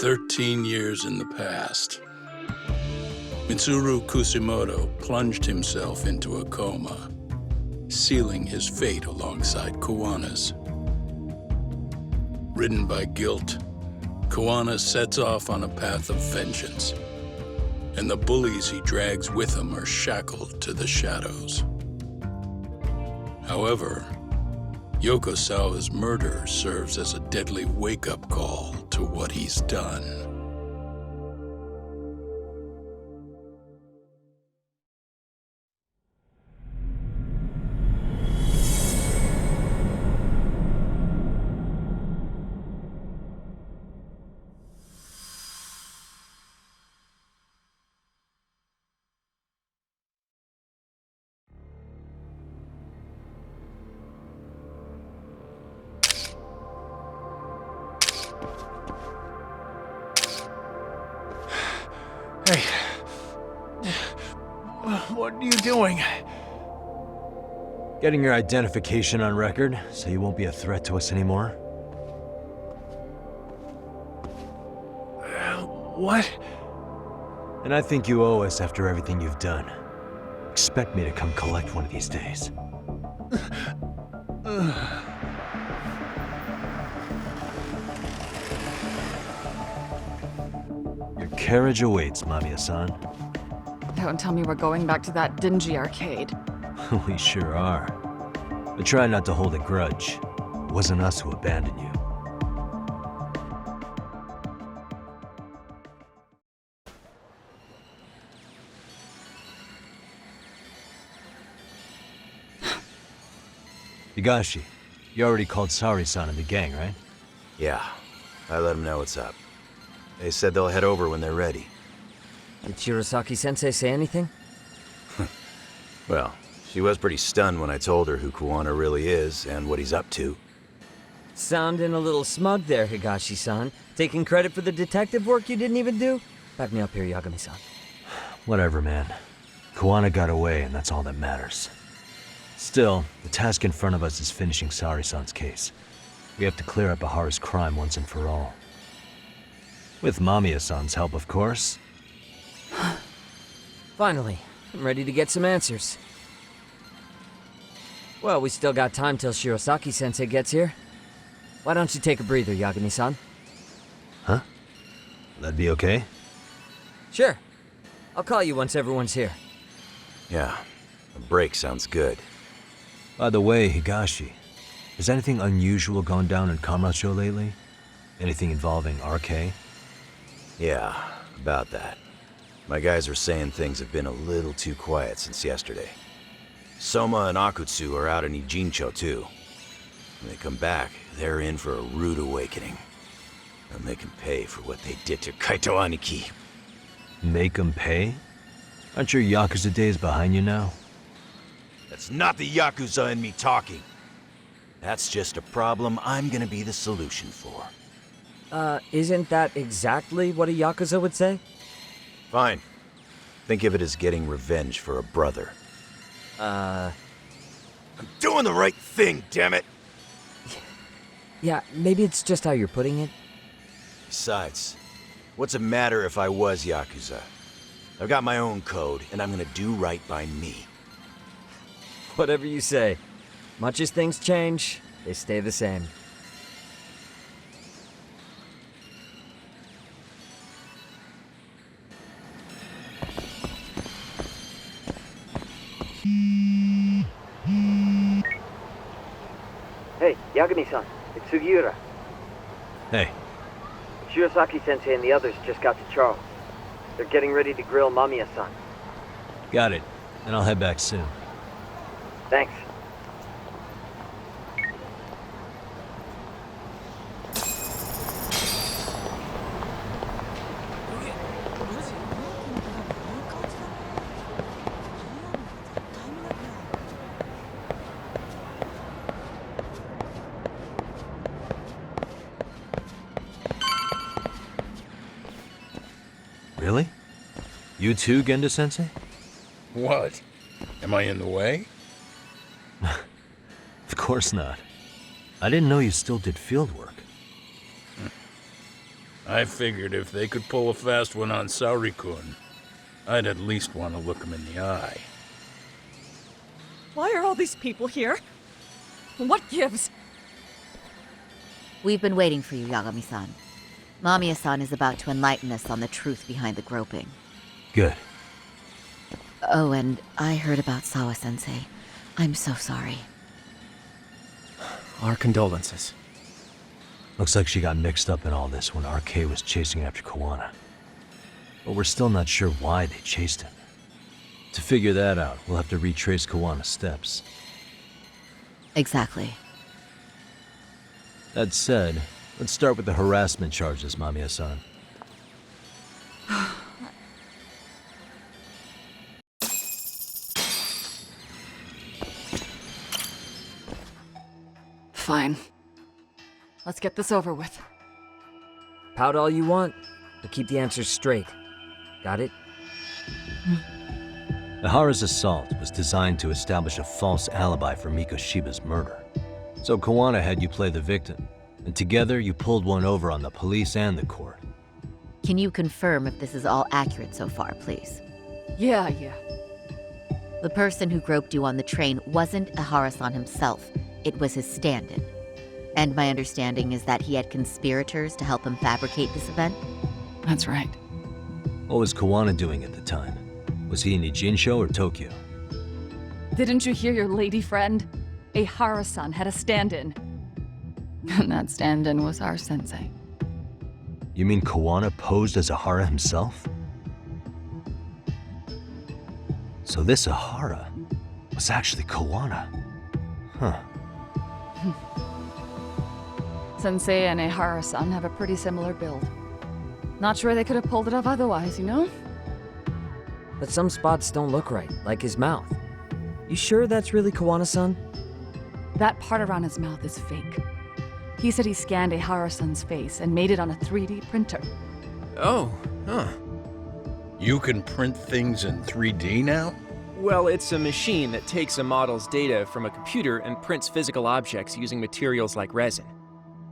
13 years in the past. Mitsuru Kusumoto plunged himself into a coma, sealing his fate alongside Kuwana's. Ridden by guilt, Kuwana sets off on a path of vengeance, and the bullies he drags with him are shackled to the shadows. However, Yokosawa's murder serves as a deadly wake-up call to what he's done. Hey, what are you doing? Getting your identification on record, so you won't be a threat to us anymore. What? And I think you owe us after everything you've done. Expect me to come collect one of these days. Your carriage awaits, Mamiya-san. Don't tell me we're going back to that dingy arcade. We sure are. But try not to hold a grudge. It wasn't us who abandoned you. Higashi, you already called Sari-san and the gang, right? Yeah, I let them know what's up. They said they'll head over when they're ready. Did Shirosaki-sensei say anything? Well, she was pretty stunned when I told her who Kuwana really is and what he's up to. Sounding a little smug there, Higashi-san. Taking credit for the detective work you didn't even do? Back me up here, Yagami-san. Whatever, man. Kuwana got away, and that's all that matters. Still, the task in front of us is finishing Sari-san's case. We have to clear up Ahara's crime once and for all. With Mamiya-san's help, of course. Finally, I'm ready to get some answers. Well, we still got time till Shirosaki-sensei gets here. Why don't you take a breather, Yagami-san? Huh? That'd be okay? Sure. I'll call you once everyone's here. Yeah, a break sounds good. By the way, Higashi, has anything unusual gone down in Kamasho lately? Anything involving RK? Yeah, about that. My guys are saying things have been a little too quiet since yesterday. Soma and Akutsu are out in Ijincho too. When they come back, they're in for a rude awakening. And they can pay for what they did to Kaito Aniki. Make 'em pay? Aren't your Yakuza days behind you now? That's not the Yakuza in me talking. That's just a problem I'm gonna be the solution for. Isn't that exactly what a Yakuza would say? Fine. Think of it as getting revenge for a brother. I'm doing the right thing, damn it! Yeah, maybe it's just how you're putting it. Besides, what's it matter if I was Yakuza? I've got my own code, and I'm gonna do right by me. Whatever you say. Much as things change, they stay the same. Hey, Yagami-san, it's Sugiura. Hey, Shirosaki-sensei and the others just got to Charles. They're getting ready to grill Mamiya-san. got it. And I'll head back soon. Thanks. Really? You too, Genda-sensei? What? Am I in the way? Of course not. I didn't know you still did field work. I figured if they could pull a fast one on Saori-kun, I'd at least want to look him in the eye. Why are all these people here? What gives? We've been waiting for you, Yagami-san. Mamiya-san is about to enlighten us on the truth behind the groping. Good. Oh, and I heard about Sawa-sensei. I'm so sorry. Our condolences. Looks like she got mixed up in all this when RK was chasing after Kuwana. But we're still not sure why they chased him. To figure that out, we'll have to retrace Kuwana's steps. Exactly. That said, let's start with the harassment charges, Mamiya-san. Fine. Let's get this over with. Pout all you want, but keep the answers straight. Got it? Ihara's assault was designed to establish a false alibi for Mikoshiba's murder. So Kuwana had you play the victim, and together you pulled one over on the police and the court. Can you confirm if this is all accurate so far, please? Yeah. The person who groped you on the train wasn't Ihara-san himself. It was his stand-in. And my understanding is that he had conspirators to help him fabricate this event? That's right. What was Kuwana doing at the time? Was he in Ijincho or Tokyo? Didn't you hear your lady friend? Ihara-san had a stand-in. And that stand-in was our sensei. You mean Kuwana posed as Ihara himself? So this Ihara was actually Kuwana. Huh. Sensei and Ihara-san have a pretty similar build. Not sure they could have pulled it off otherwise, you know? But some spots don't look right, like his mouth. You sure that's really Kuwana-san? That part around his mouth is fake. He said he scanned Ihara-san's face and made it on a 3D printer. Oh, huh. You can print things in 3D now? Well, it's a machine that takes a model's data from a computer and prints physical objects using materials like resin.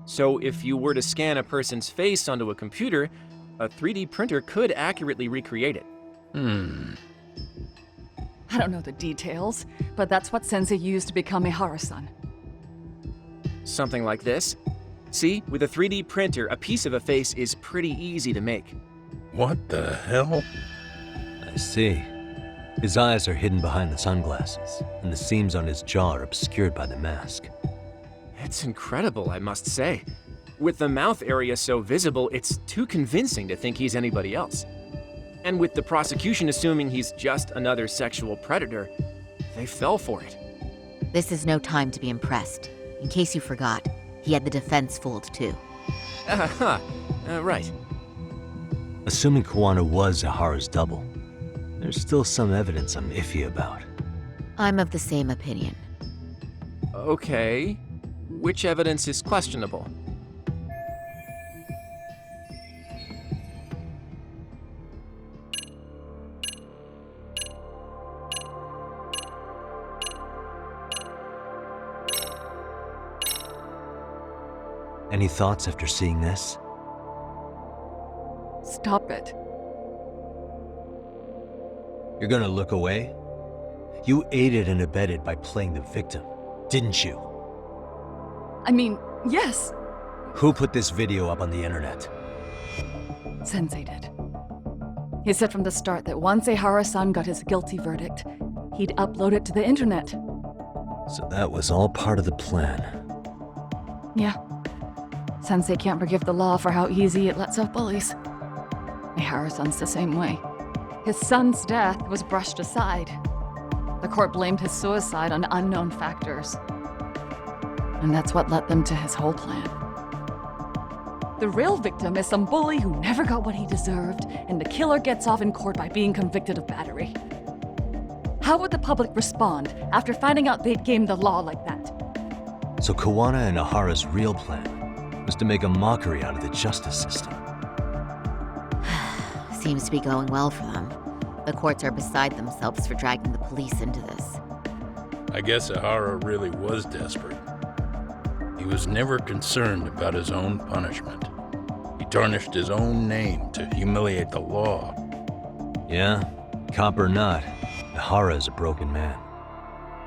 So if you were to scan a person's face onto a computer, a 3D printer could accurately recreate it. I don't know the details, but that's what Sensei used to become Ihara-san. Something like this. See, with a 3D printer, a piece of a face is pretty easy to make. What the hell? I see. His eyes are hidden behind the sunglasses, and the seams on his jaw are obscured by the mask. It's incredible, I must say. With the mouth area so visible, it's too convincing to think he's anybody else. And with the prosecution assuming he's just another sexual predator, they fell for it. This is no time to be impressed. In case you forgot, he had the defense fooled too. Right. Assuming Kuwana was Ihara's double, there's still some evidence I'm iffy about. I'm of the same opinion. Okay. Which evidence is questionable? Any thoughts after seeing this? Stop it. You're gonna look away? You aided and abetted by playing the victim, didn't you? I mean, yes, Who put this video up on the internet? Sensei did. He said from the start that once Ihara-san got his guilty verdict, he'd upload it to the internet. So that was all part of the plan. Yeah. Sensei can't forgive the law for how easy it lets off bullies. Ihara-san's the same way. His son's death was brushed aside. The court blamed his suicide on unknown factors. And that's what led them to his whole plan. The real victim is some bully who never got what he deserved, and the killer gets off in court by being convicted of battery. How would the public respond after finding out they'd gamed the law like that? So Kuwana and Ihara's real plan was to make a mockery out of the justice system. Seems to be going well for them. The courts are beside themselves for dragging the police into this. I guess Ihara really was desperate. He was never concerned about his own punishment. He tarnished his own name to humiliate the law. Yeah, cop or not, Ihara is a broken man.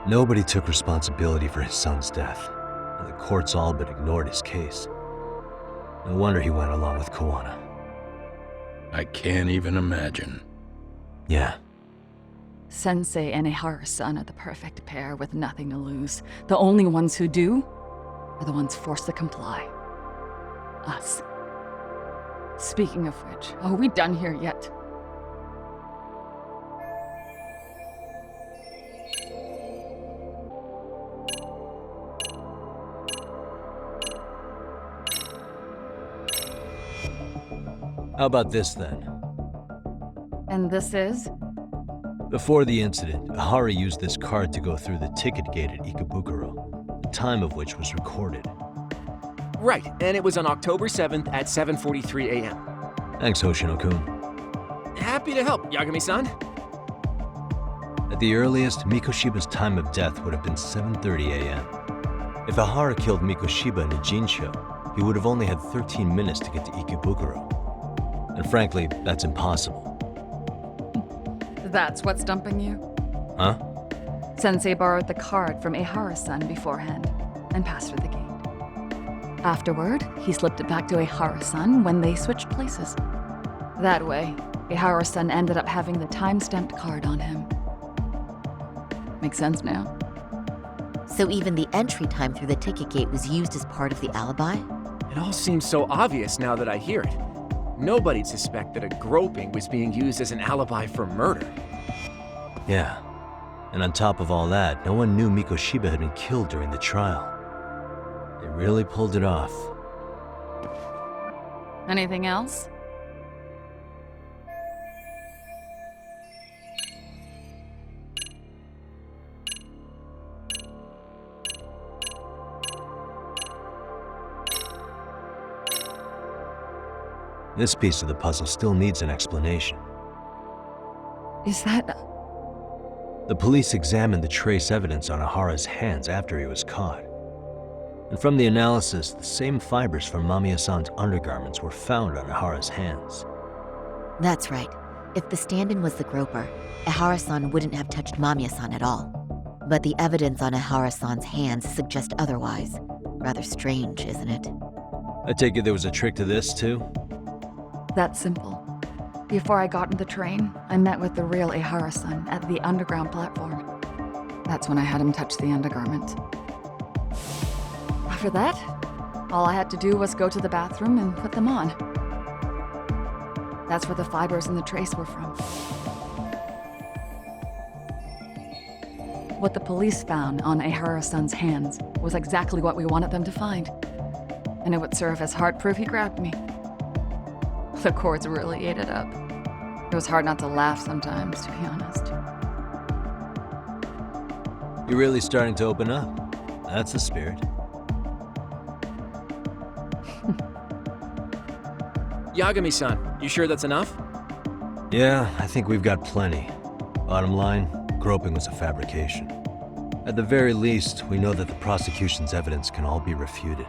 Nobody took responsibility for his son's death, and the courts all but ignored his case. No wonder he went along with Kuwana. I can't even imagine. Yeah. Sensei and Ihara-san are the perfect pair with nothing to lose. The only ones who do are the ones forced to comply. Us. Speaking of which, are we done here yet? How about this then? And this is? Before the incident, Ihara used this card to go through the ticket gate at Ikebukuro, the time of which was recorded. Right, and it was on October 7th at 7:43 a.m. Thanks, Hoshino-kun. Happy to help, Yagami-san. At the earliest, Mikoshiba's time of death would have been 7:30 a.m. If Ihara killed Mikoshiba in a Jinsho, he would have only had 13 minutes to get to Ikebukuro. And frankly, that's impossible. That's what's stumping you? Huh? Sensei borrowed the card from Ihara-san beforehand and passed through the gate. Afterward, he slipped it back to Ihara-san when they switched places. That way, Ihara-san ended up having the time-stamped card on him. Makes sense now? So even the entry time through the ticket gate was used as part of the alibi? It all seems so obvious now that I hear it. Nobody'd suspect that a groping was being used as an alibi for murder. Yeah. And on top of all that, no one knew Mikoshiba had been killed during the trial. They really pulled it off. Anything else? This piece of the puzzle still needs an explanation. Is that... The police examined the trace evidence on Ihara's hands after he was caught. And from the analysis, the same fibers from Mamiya-san's undergarments were found on Ihara's hands. That's right. If the stand-in was the groper, Ihara-san wouldn't have touched Mamiya-san at all. But the evidence on Ihara-san's hands suggests otherwise. Rather strange, isn't it? I take it there was a trick to this, too? That's simple. Before I got in the train, I met with the real Ihara-san at the underground platform. That's when I had him touch the undergarment. After that, all I had to do was go to the bathroom and put them on. That's where the fibers in the trace were from. What the police found on Ihara-san's hands was exactly what we wanted them to find. And it would serve as hard proof he grabbed me. The courts really ate it up. It was hard not to laugh sometimes, to be honest. You're really starting to open up. That's the spirit. Yagami-san, you sure that's enough? Yeah, I think we've got plenty. Bottom line, groping was a fabrication. At the very least, we know that the prosecution's evidence can all be refuted.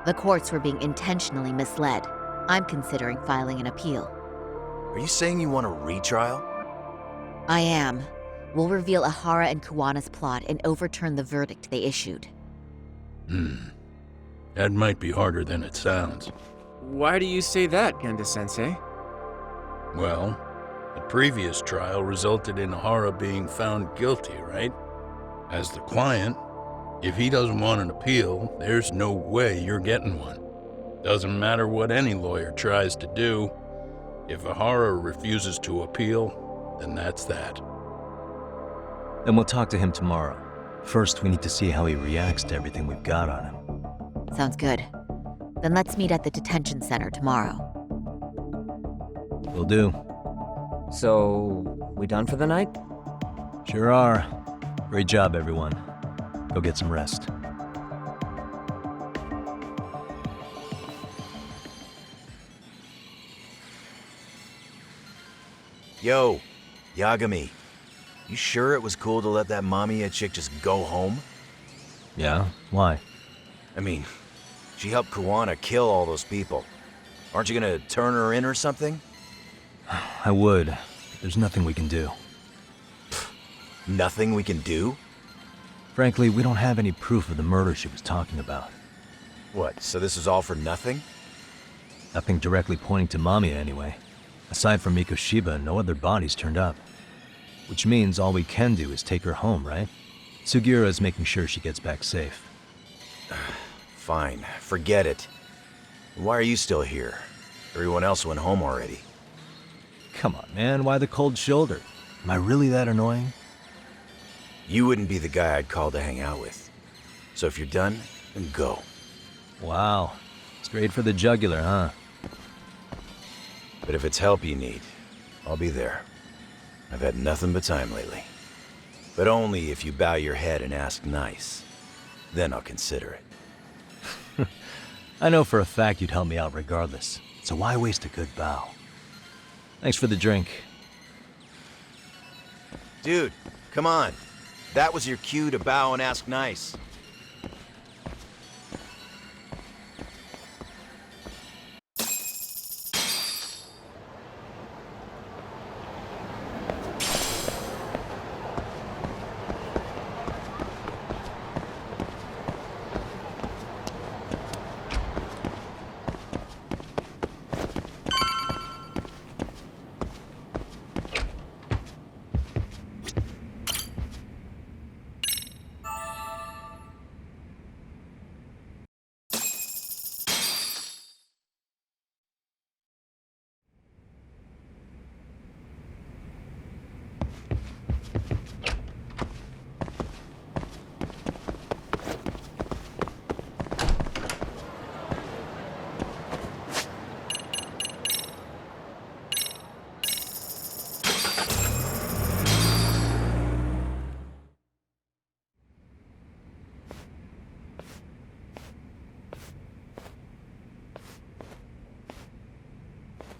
The courts were being intentionally misled. I'm considering filing an appeal. Are you saying you want a retrial? I am. We'll reveal Ihara and Kuwana's plot and overturn the verdict they issued. That might be harder than it sounds. Why do you say that, Genda-sensei? Well, the previous trial resulted in Ihara being found guilty, right? As the client, if he doesn't want an appeal, there's no way you're getting one. Doesn't matter what any lawyer tries to do. If Ihara refuses to appeal, then that's that. Then we'll talk to him tomorrow. First, we need to see how he reacts to everything we've got on him. Sounds good. Then let's meet at the detention center tomorrow. Will do. So, we done for the night? Sure are. Great job, everyone. Go get some rest. Yo, Yagami. You sure it was cool to let that Mamiya chick just go home? Yeah? Why? I mean, she helped Kuwana kill all those people. Aren't you gonna turn her in or something? I would, but there's nothing we can do. Nothing we can do? Frankly, we don't have any proof of the murder she was talking about. What, so this is all for nothing? Nothing directly pointing to Mamiya anyway. Aside from Mikoshiba, no other bodies turned up. Which means all we can do is take her home, right? Sugiura is making sure she gets back safe. Fine, forget it. Why are you still here? Everyone else went home already. Come on, man, why the cold shoulder? Am I really that annoying? You wouldn't be the guy I'd call to hang out with. So if you're done, then go. Wow, straight for the jugular, huh? But if it's help you need, I'll be there. I've had nothing but time lately. But only if you bow your head and ask nice. Then I'll consider it. I know for a fact you'd help me out regardless, so why waste a good bow? Thanks for the drink. Dude, come on. That was your cue to bow and ask nice.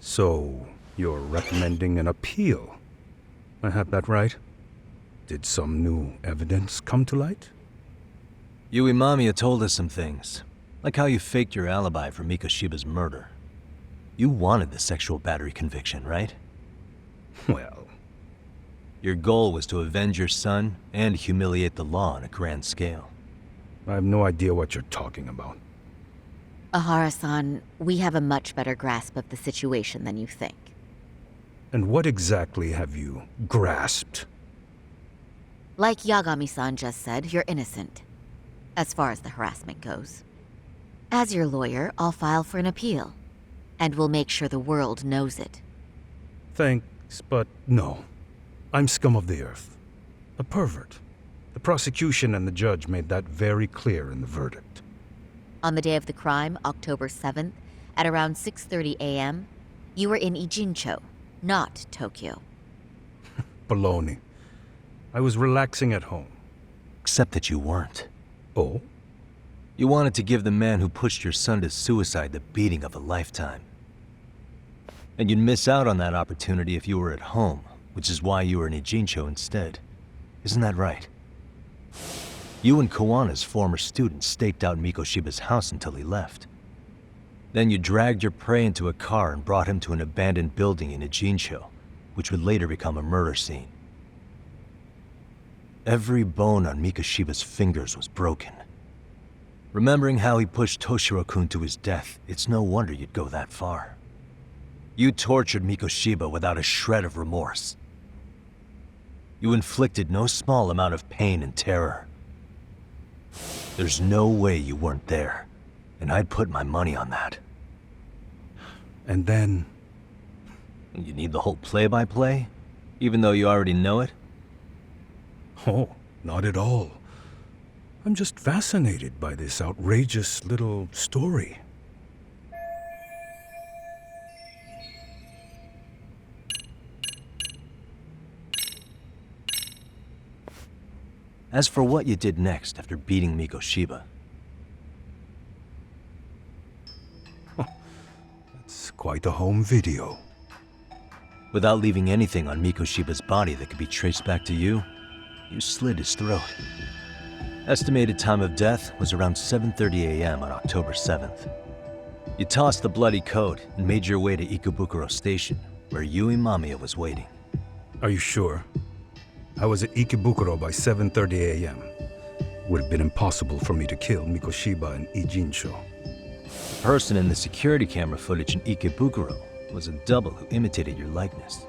So, you're recommending an appeal? I have that right? Did some new evidence come to light? Yui Mamiya told us some things, like how you faked your alibi for Mikoshiba's murder. You wanted the sexual battery conviction, right? Well, Your goal was to avenge your son and humiliate the law on a grand scale. I have no idea what you're talking about. Ahara-san, we have a much better grasp of the situation than you think. And what exactly have you grasped? Like Yagami-san just said, you're innocent. As far as the harassment goes. As your lawyer, I'll file for an appeal. And we'll make sure the world knows it. Thanks, but no. I'm scum of the earth. A pervert. The prosecution and the judge made that very clear in the verdict. On the day of the crime, October 7th, at around 6:30 a.m., you were in Ijincho, not Tokyo. Baloney. I was relaxing at home. Except that you weren't. Oh? You wanted to give the man who pushed your son to suicide the beating of a lifetime. And you'd miss out on that opportunity if you were at home, which is why you were in Ijincho instead. Isn't that right? You and Kuwana's former student staked out Mikoshiba's house until he left. Then you dragged your prey into a car and brought him to an abandoned building in Ijincho, which would later become a murder scene. Every bone on Mikoshiba's fingers was broken. Remembering how he pushed Toshiro-kun to his death, it's no wonder you'd go that far. You tortured Mikoshiba without a shred of remorse. You inflicted no small amount of pain and terror. There's no way you weren't there, and I'd put my money on that. And then... You need the whole play-by-play, even though you already know it? Oh, not at all. I'm just fascinated by this outrageous little story. As for what you did next after beating Mikoshiba, It's quite a home video. without leaving anything on Mikoshiba's body that could be traced back to you, you slit his throat. Estimated time of death was around 7:30 a.m. on October 7th. You tossed the bloody coat and made your way to Ikebukuro Station, where Yui Mamiya was waiting. Are you sure? I was at Ikebukuro by 7:30 a.m. Would have been impossible for me to kill Mikoshiba and Ijincho. The person in the security camera footage in Ikebukuro was a double who imitated your likeness.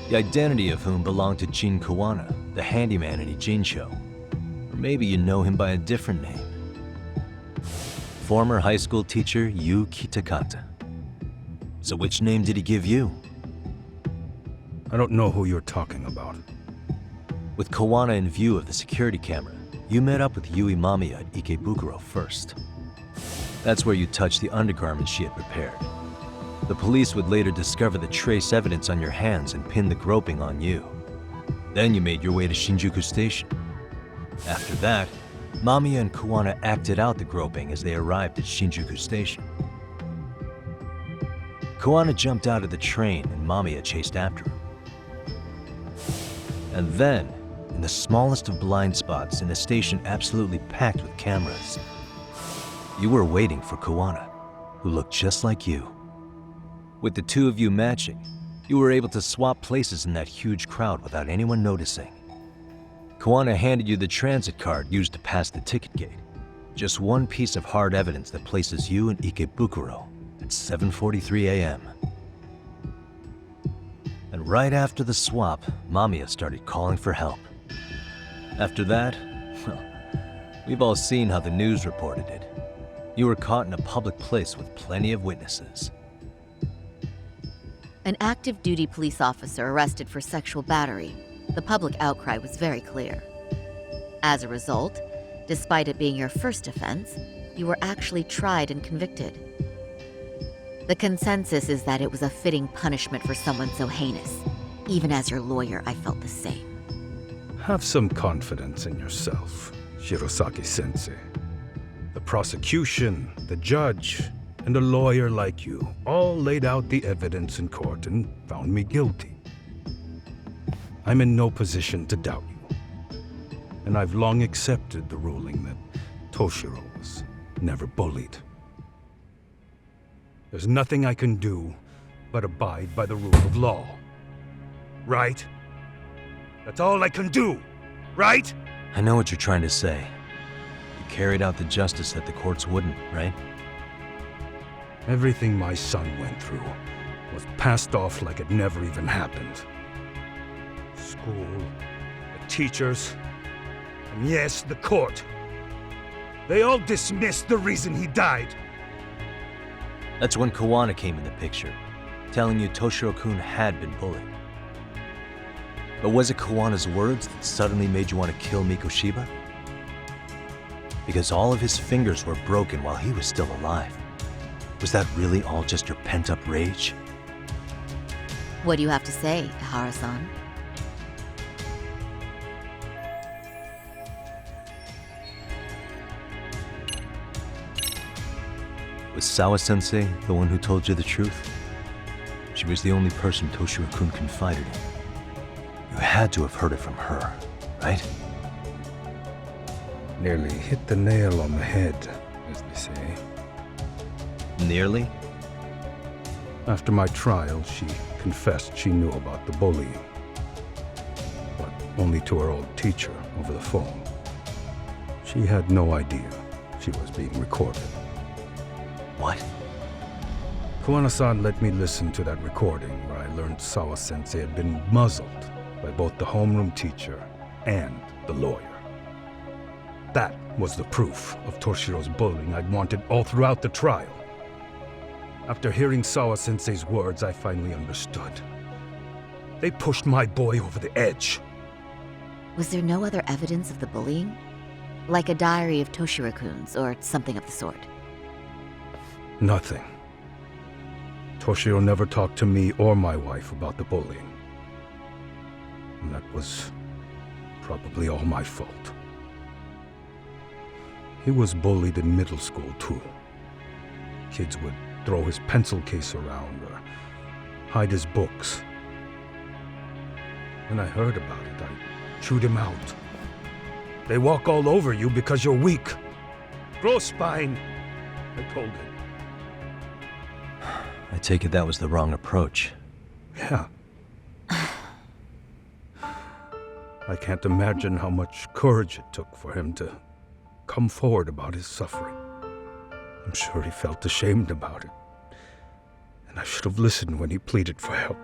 The identity of whom belonged to Jin Kuwana, the handyman in Ijincho. Or maybe you know him by a different name. Former high school teacher Yu Kitakata. So which name did he give you? I don't know who you're talking about. With Kuwana in view of the security camera, you met up with Yui Mamiya at Ikebukuro first. That's where you touched the undergarments she had prepared. The police would later discover the trace evidence on your hands and pin the groping on you. Then you made your way to Shinjuku Station. After that, Mamiya and Kuwana acted out the groping as they arrived at Shinjuku Station. Kuwana jumped out of the train and Mamiya chased after him. And then, in the smallest of blind spots in a station absolutely packed with cameras, you were waiting for Kuwana, who looked just like you. With the two of you matching, you were able to swap places in that huge crowd without anyone noticing. Kuwana handed you the transit card used to pass the ticket gate. Just one piece of hard evidence that places you in Ikebukuro at 7:43 a.m. And right after the swap, Mamiya started calling for help. After that, well, we've all seen how the news reported it. You were caught in a public place with plenty of witnesses. An active duty police officer arrested for sexual battery. The public outcry was very clear. As a result, despite it being your first offense, you were actually tried and convicted. The consensus is that it was a fitting punishment for someone so heinous. Even as your lawyer, I felt the same. Have some confidence in yourself, Shirosaki-sensei. The prosecution, the judge, and a lawyer like you all laid out the evidence in court and found me guilty. I'm in no position to doubt you. And I've long accepted the ruling that Toshiro was never bullied. There's nothing I can do but abide by the rule of law. Right? That's all I can do, right? I know what you're trying to say. You carried out the justice that the courts wouldn't, right? Everything my son went through was passed off like it never even happened. School, the teachers, and yes, the court. They all dismissed the reason he died. That's when Kuwana came in the picture, telling you Toshiro-kun had been bullied. But was it Kuwana's words that suddenly made you want to kill Mikoshiba? Because all of his fingers were broken while he was still alive. Was that really all just your pent-up rage? What do you have to say, Ihara-san? Was Sawa-sensei the one who told you the truth? She was the only person Toshiro-kun confided in. You had to have heard it from her, right? Nearly hit the nail on the head, as they say. Nearly? After my trial, she confessed she knew about the bullying. But only to her old teacher over the phone. She had no idea she was being recorded. What? Kuwana-san let me listen to that recording where I learned Sawa-sensei had been muzzled by both the homeroom teacher and the lawyer. That was the proof of Toshiro's bullying I'd wanted all throughout the trial. After hearing Sawa-sensei's words, I finally understood. They pushed my boy over the edge. Was there no other evidence of the bullying? Like a diary of Toshiro-kun's or something of the sort? Nothing. Toshiro never talked to me or my wife about the bullying. And that was probably all my fault. He was bullied in middle school, too. Kids would throw his pencil case around or hide his books. When I heard about it, I chewed him out. They walk all over you because you're weak. Grow spine, I told him. I take it that was the wrong approach. Yeah. I can't imagine how much courage it took for him to come forward about his suffering. I'm sure he felt ashamed about it. And I should have listened when he pleaded for help.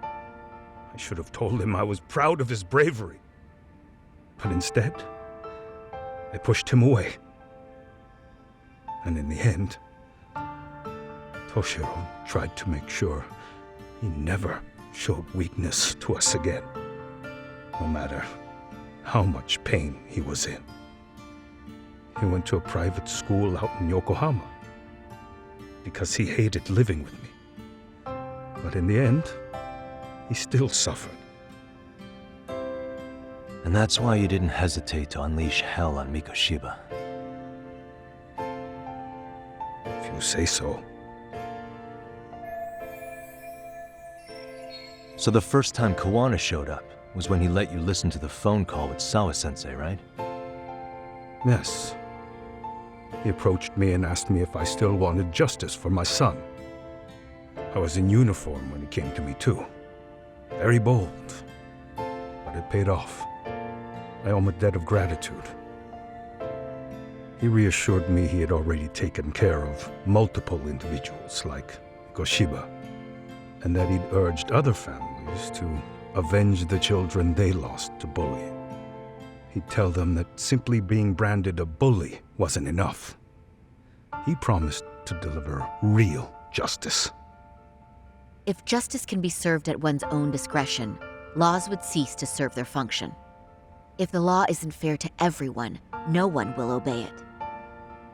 I should have told him I was proud of his bravery. But instead, I pushed him away. And in the end, Toshiro tried to make sure he never showed weakness to us again, no matter how much pain he was in. He went to a private school out in Yokohama because he hated living with me. But in the end, he still suffered. And that's why you didn't hesitate to unleash hell on Mikoshiba. If you say so. So the first time Kuwana showed up was when he let you listen to the phone call with Sawa-sensei, right? Yes. He approached me and asked me if I still wanted justice for my son. I was in uniform when he came to me too. Very bold. But it paid off. I owe him a debt of gratitude. He reassured me he had already taken care of multiple individuals like Goshiba, and that he'd urged other families to avenge the children they lost to bullying. He'd tell them that simply being branded a bully wasn't enough. He promised to deliver real justice. If justice can be served at one's own discretion, laws would cease to serve their function. If the law isn't fair to everyone, no one will obey it.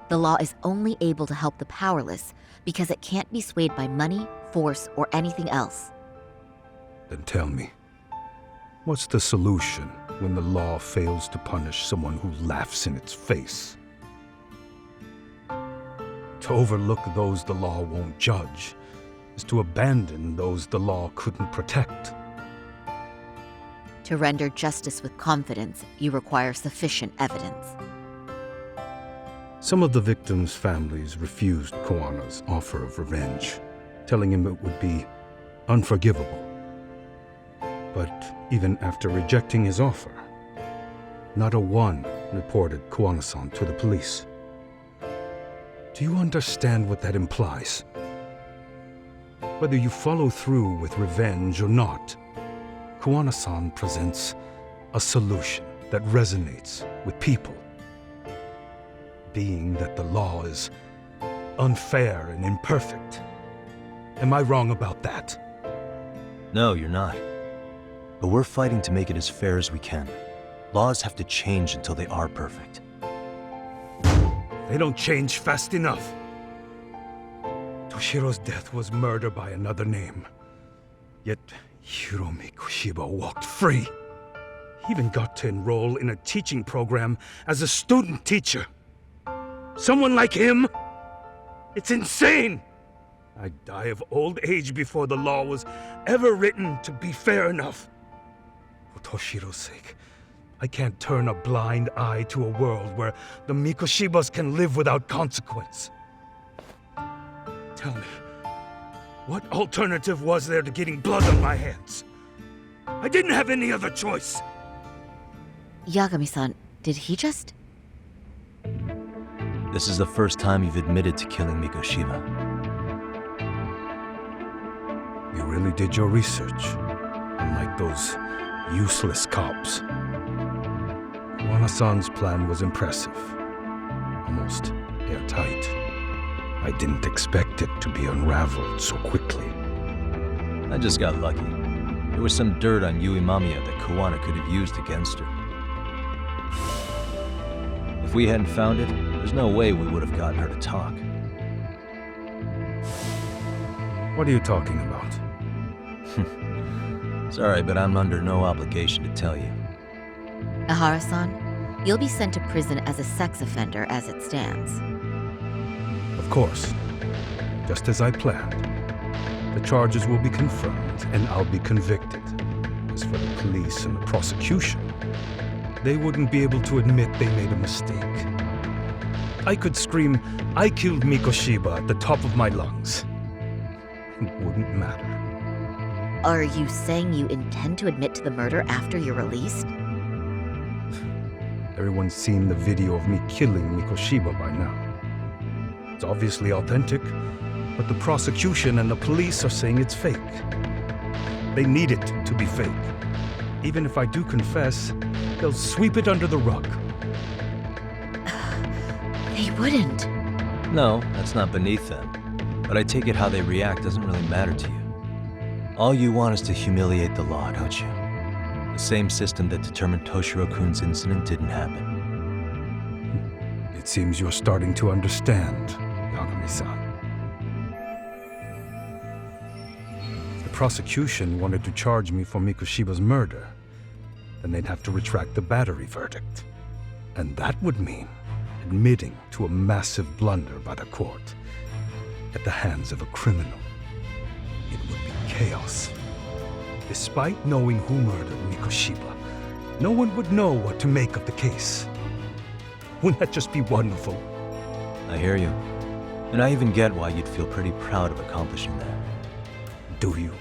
The law is only able to help the powerless because it can't be swayed by money, force, or anything else. Then tell me, what's the solution when the law fails to punish someone who laughs in its face? To overlook those the law won't judge is to abandon those the law couldn't protect. To render justice with confidence, you require sufficient evidence. Some of the victims' families refused Kuwana's offer of revenge, telling him it would be unforgivable. But even after rejecting his offer, not a one reported Kuwana-san to the police. Do you understand what that implies? Whether you follow through with revenge or not, Kuwana-san presents a solution that resonates with people. Being that the law is unfair and imperfect. Am I wrong about that? No, you're not. But we're fighting to make it as fair as we can. Laws have to change until they are perfect. They don't change fast enough. Toshiro's death was murder by another name. Yet Hiromi Kushiba walked free. He even got to enroll in a teaching program as a student teacher. Someone like him? It's insane! I'd die of old age before the law was ever written to be fair enough. For Toshiro's sake, I can't turn a blind eye to a world where the Mikoshibas can live without consequence. Tell me, what alternative was there to getting blood on my hands? I didn't have any other choice. Yagami-san, did he just... This is the first time you've admitted to killing Mikoshiba. You really did your research, unlike those useless cops. Kuwana-san's plan was impressive, almost airtight. I didn't expect it to be unraveled so quickly. I just got lucky. There was some dirt on Mamiya that Kuwana could have used against her. If we hadn't found it, there's no way we would have gotten her to talk. What are you talking about? Sorry, but I'm under no obligation to tell you. Ihara-san, you'll be sent to prison as a sex offender as it stands. Of course. Just as I planned. The charges will be confirmed, and I'll be convicted. As for the police and the prosecution, they wouldn't be able to admit they made a mistake. I could scream, "I killed Mikoshiba" at the top of my lungs. it wouldn't matter. Are you saying you intend to admit to the murder after you're released? Everyone's seen the video of me killing Mikoshiba by now. It's obviously authentic, but the prosecution and the police are saying it's fake. They need it to be fake. Even if I do confess, they'll sweep it under the rug. They wouldn't. No, that's not beneath them. But I take it how they react doesn't really matter to you. All you want is to humiliate the law, don't you? The same system that determined Toshiro-kun's incident didn't happen. It seems you're starting to understand, Yagami-san. The prosecution wanted to charge me for Mikoshiba's murder. Then they'd have to retract the battery verdict. And that would mean admitting to a massive blunder by the court at the hands of a criminal. It would be chaos. Despite knowing who murdered Mikoshiba, no one would know what to make of the case. Wouldn't that just be wonderful? I hear you. And I even get why you'd feel pretty proud of accomplishing that. Do you?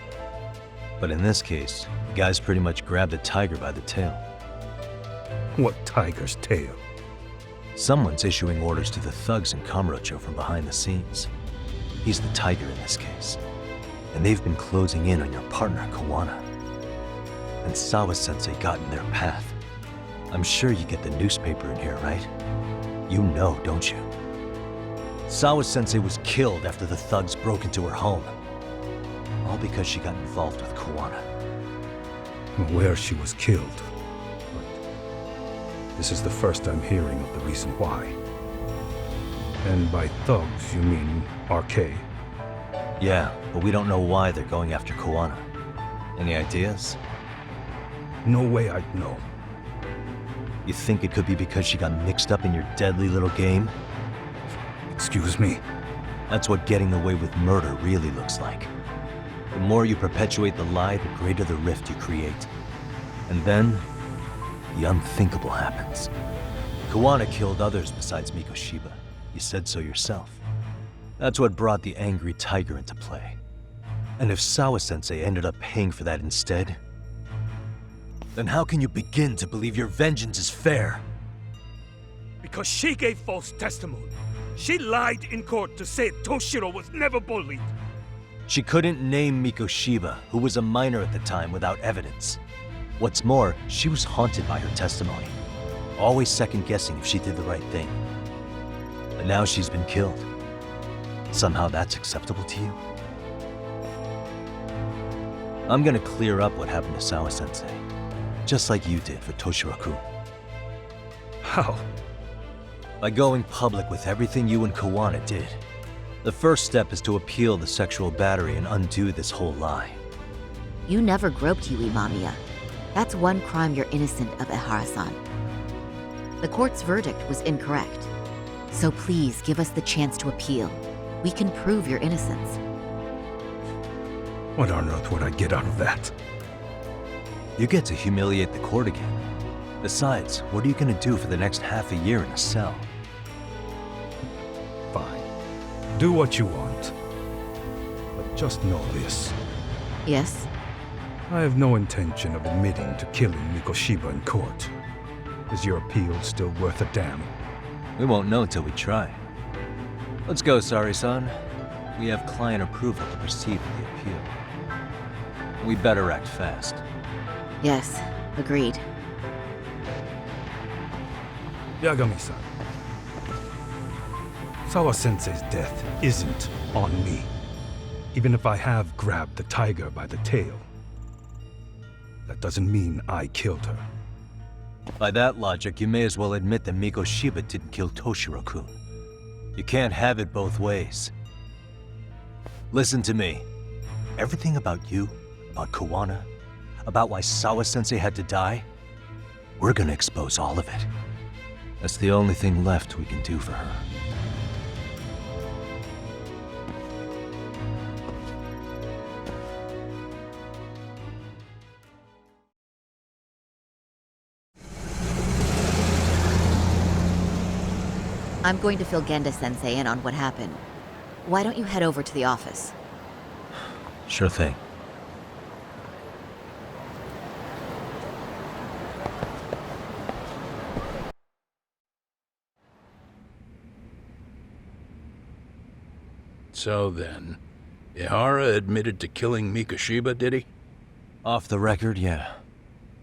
But in this case, the guy's pretty much grabbed a tiger by the tail. What tiger's tail? Someone's issuing orders to the thugs in Kamurocho from behind the scenes. He's the tiger in this case. And they've been closing in on your partner, Kuwana. And Sawa-sensei got in their path. I'm sure you get the newspaper in here, right? You know, don't you? Sawa-sensei was killed after the thugs broke into her home. All because she got involved with Kuwana. Where she was killed. But this is the first I'm hearing of the reason why. And by thugs, you mean RK? Yeah, but we don't know why they're going after Kuwana. Any ideas? No way I'd know. You think it could be because she got mixed up in your deadly little game? Excuse me? That's what getting away with murder really looks like. The more you perpetuate the lie, the greater the rift you create. And then, the unthinkable happens. Kuwana killed others besides Mikoshiba. You said so yourself. That's what brought the angry tiger into play. And if Sawa-sensei ended up paying for that instead, then how can you begin to believe your vengeance is fair? Because she gave false testimony. She lied in court to say Toshiro was never bullied. She couldn't name Mikoshiba, who was a minor at the time, without evidence. What's more, she was haunted by her testimony, always second-guessing if she did the right thing. But now she's been killed. Somehow that's acceptable to you? I'm gonna clear up what happened to Sawa-sensei, just like you did for Toshiro-kun. How? By going public with everything you and Kuwana did. The first step is to appeal the sexual battery and undo this whole lie. You never groped Yui Mamiya. That's one crime you're innocent of, Ehara-san. The court's verdict was incorrect. So please give us the chance to appeal. We can prove your innocence. What on earth would I get out of that? You get to humiliate the court again. Besides, what are you gonna do for the next half a year in a cell? Fine. Do what you want. But just know this. Yes? I have no intention of admitting to killing Mikoshiba in court. Is your appeal still worth a damn? We won't know till we try. Let's go, Sari-san. We have client approval to proceed with the appeal. We better act fast. Yes, agreed. Yagami-san. Sawa-sensei's death isn't on me. Even if I have grabbed the tiger by the tail. That doesn't mean I killed her. By that logic, you may as well admit that Mikoshiba didn't kill Toshiro-kun. You can't have it both ways. Listen to me. Everything about you, about Kuwana, about why Sawa-sensei had to die, we're gonna expose all of it. That's the only thing left we can do for her. I'm going to fill Genda-sensei in on what happened. Why don't you head over to the office? Sure thing. So then, Ihara admitted to killing Mikoshiba, did he? Off the record, yeah.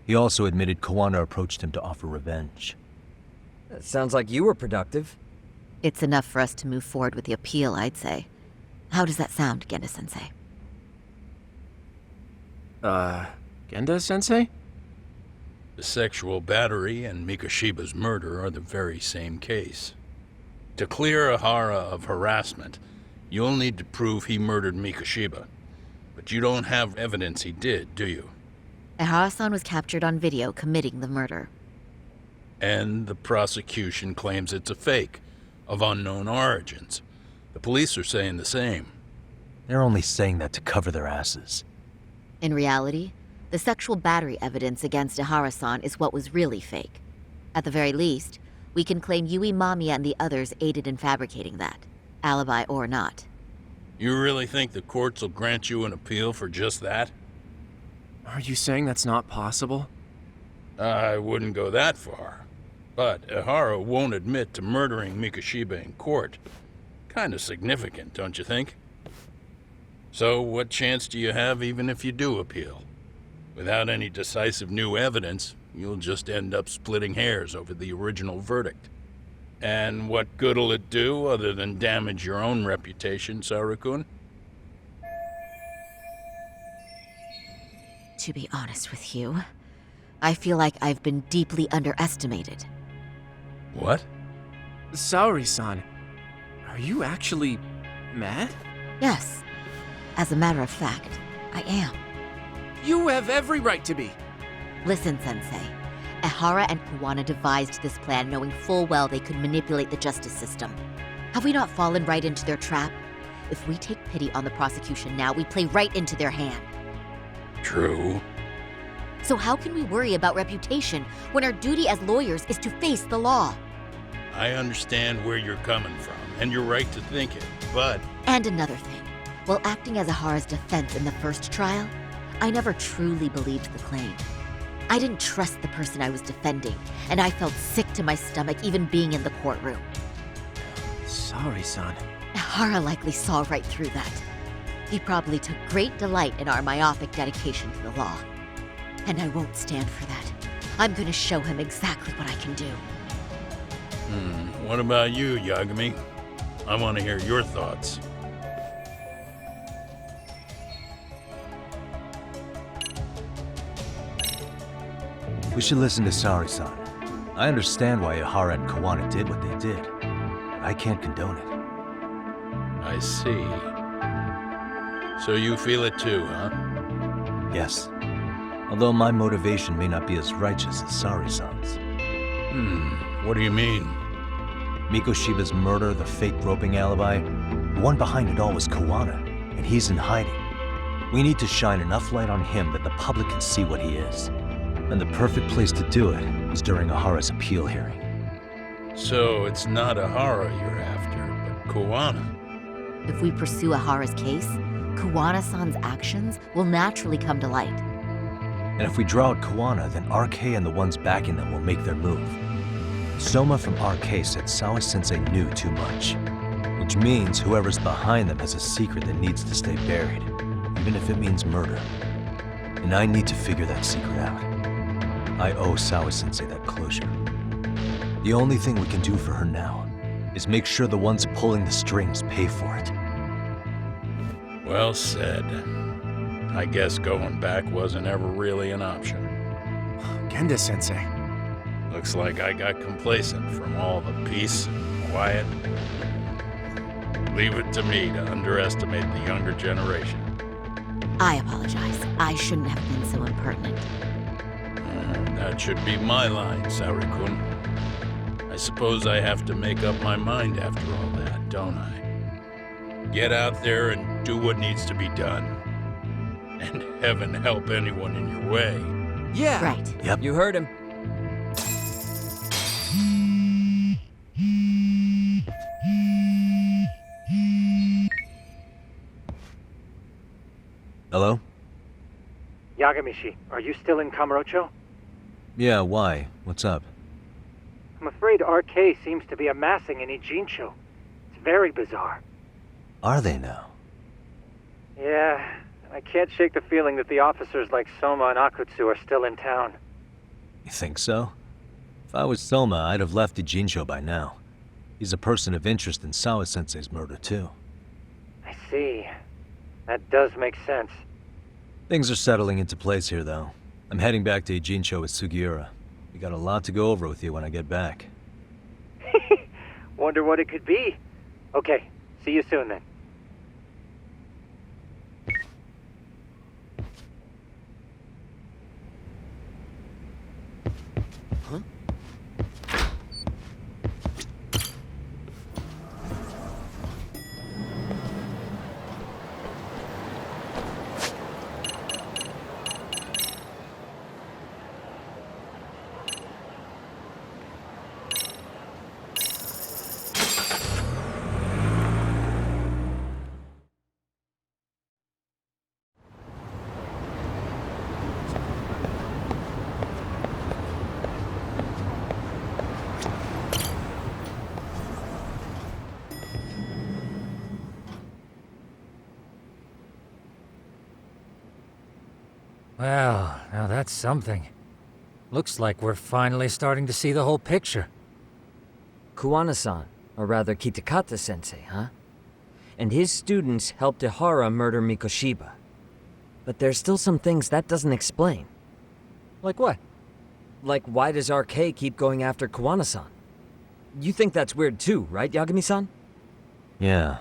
He also admitted Kuwana approached him to offer revenge. That sounds like you were productive. It's enough for us to move forward with the appeal, I'd say. How does that sound, Genda-sensei? Genda-sensei? The sexual battery and Mikoshiba's murder are the very same case. To clear Ihara of harassment, you'll need to prove he murdered Mikoshiba. But you don't have evidence he did, do you? Ihara-san was captured on video committing the murder. And the prosecution claims it's a fake, of unknown origins. The police are saying the same. They're only saying that to cover their asses. In reality, the sexual battery evidence against Ihara-san is what was really fake. At the very least, we can claim Yui, Mamiya, and the others aided in fabricating that, alibi or not. You really think the courts will grant you an appeal for just that? Are you saying that's not possible? I wouldn't go that far. But Ihara won't admit to murdering Mikoshiba in court. Kinda significant, don't you think? So what chance do you have even if you do appeal? Without any decisive new evidence, you'll just end up splitting hairs over the original verdict. And what good'll it do other than damage your own reputation, Saru-kun? To be honest with you, I feel like I've been deeply underestimated. What? Saori-san, are you actually mad? Yes. As a matter of fact, I am. You have every right to be. Listen, Sensei. Ihara and Kuwana devised this plan knowing full well they could manipulate the justice system. Have we not fallen right into their trap? If we take pity on the prosecution now, we play right into their hand. True. So how can we worry about reputation when our duty as lawyers is to face the law? I understand where you're coming from, and you're right to think it, but... And another thing. While acting as Ihara's defense in the first trial, I never truly believed the claim. I didn't trust the person I was defending, and I felt sick to my stomach even being in the courtroom. Saori-san. Ihara likely saw right through that. He probably took great delight in our myopic dedication to the law. And I won't stand for that. I'm gonna show him exactly what I can do. What about you, Yagami? I want to hear your thoughts. We should listen to Saori-san. I understand why Ihara and Kuwana did what they did, but I can't condone it. I see. So you feel it too, huh? Yes. Although my motivation may not be as righteous as Saori-san's. What do you mean? Mikoshiba's murder, the fake groping alibi, the one behind it all was Kuwana, and he's in hiding. We need to shine enough light on him that the public can see what he is. And the perfect place to do it is during Ihara's appeal hearing. So it's not Ihara you're after, but Kuwana. If we pursue Ihara's case, Kuwana-san's actions will naturally come to light. And if we draw out Kuwana, then RK and the ones backing them will make their move. Soma from RK said Sawa-sensei knew too much. Which means whoever's behind them has a secret that needs to stay buried, even if it means murder. And I need to figure that secret out. I owe Sawa-sensei that closure. The only thing we can do for her now is make sure the ones pulling the strings pay for it. Well said. I guess going back wasn't ever really an option. Genda-sensei. Looks like I got complacent from all the peace and quiet. Leave it to me to underestimate the younger generation. I apologize. I shouldn't have been so impertinent. That should be my line, Saru-kun. I suppose I have to make up my mind after all that, don't I? Get out there and do what needs to be done. And heaven help anyone in your way. Yeah. Right. Yep. You heard him. Hello? Yagami, are you still in Kamurocho? Yeah, why? What's up? I'm afraid RK seems to be amassing in Ijincho. It's very bizarre. Are they now? Yeah, I can't shake the feeling that the officers like Soma and Akutsu are still in town. You think so? If I was Soma, I'd have left Ijincho by now. He's a person of interest in Sawa-sensei's murder, too. I see. That does make sense. Things are settling into place here, though. I'm heading back to Ijincho with Sugiura. We got a lot to go over with you when I get back. Wonder what it could be. Okay, see you soon then. Well, now that's something. Looks like we're finally starting to see the whole picture. Kuwana-san, or rather Kitakata-sensei, huh? And his students helped Ihara murder Mikoshiba. But there's still some things that doesn't explain. Like what? Like, why does RK keep going after Kuwana-san? You think that's weird too, right, Yagami-san? Yeah.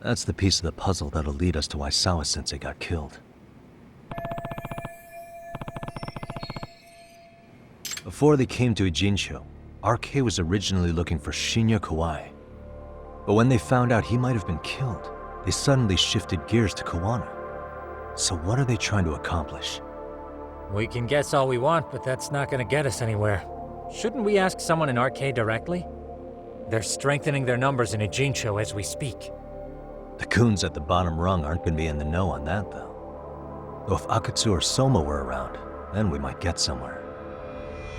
That's the piece of the puzzle that'll lead us to why Sawa-sensei got killed. Before they came to Ijincho, RK was originally looking for Shinya Kawai. But when they found out he might have been killed, they suddenly shifted gears to Kuwana. So what are they trying to accomplish? We can guess all we want, but that's not gonna get us anywhere. Shouldn't we ask someone in RK directly? They're strengthening their numbers in Ijincho as we speak. The goons at the bottom rung aren't gonna be in the know on that, though. Though if Akutsu or Soma were around, then we might get somewhere.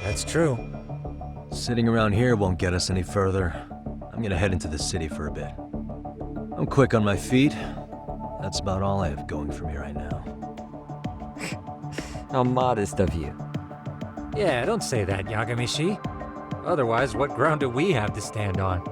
That's true. Sitting around here won't get us any further. I'm gonna head into the city for a bit. I'm quick on my feet. That's about all I have going for me right now. How modest of you. Yeah, don't say that, Yagami. Otherwise, what ground do we have to stand on?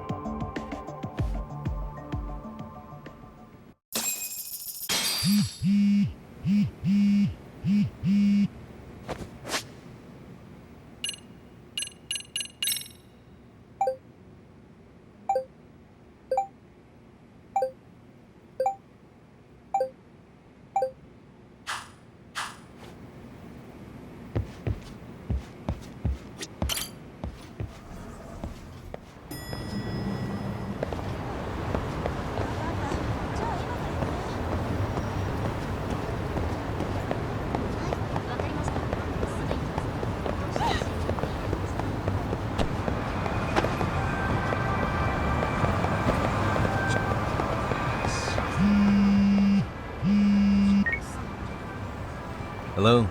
Hello?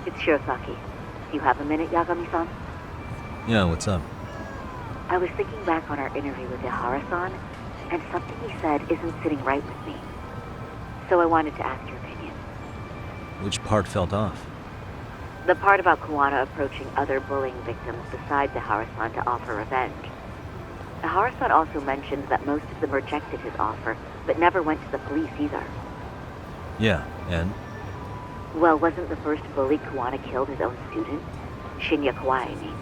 It's Shirosaki. Do you have a minute, Yagami-san? Yeah, what's up? I was thinking back on our interview with Ihara-san, and something he said isn't sitting right with me. So I wanted to ask your opinion. Which part felt off? The part about Kuwana approaching other bullying victims besides Ihara-san to offer revenge. Ihara-san also mentioned that most of them rejected his offer, but never went to the police either. Yeah, and? Well, wasn't the first bully Kuwana killed his own student? Shinya Kawai, I mean.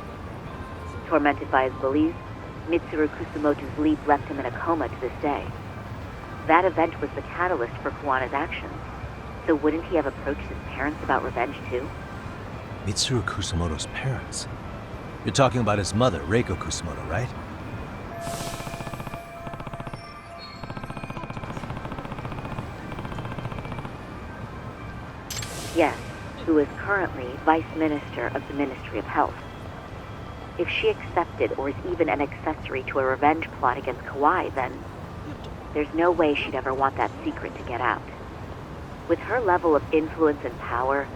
Tormented by his bullies, Mitsuru Kusumoto's leap left him in a coma to this day. That event was the catalyst for Kuwana's actions. So wouldn't he have approached his parents about revenge too? Mitsuru Kusumoto's parents? You're talking about his mother, Reiko Kusumoto, right? Yes, who is currently Vice Minister of the Ministry of Health. If she accepted or is even an accessory to a revenge plot against Kawai, then there's no way she'd ever want that secret to get out. With her level of influence and power,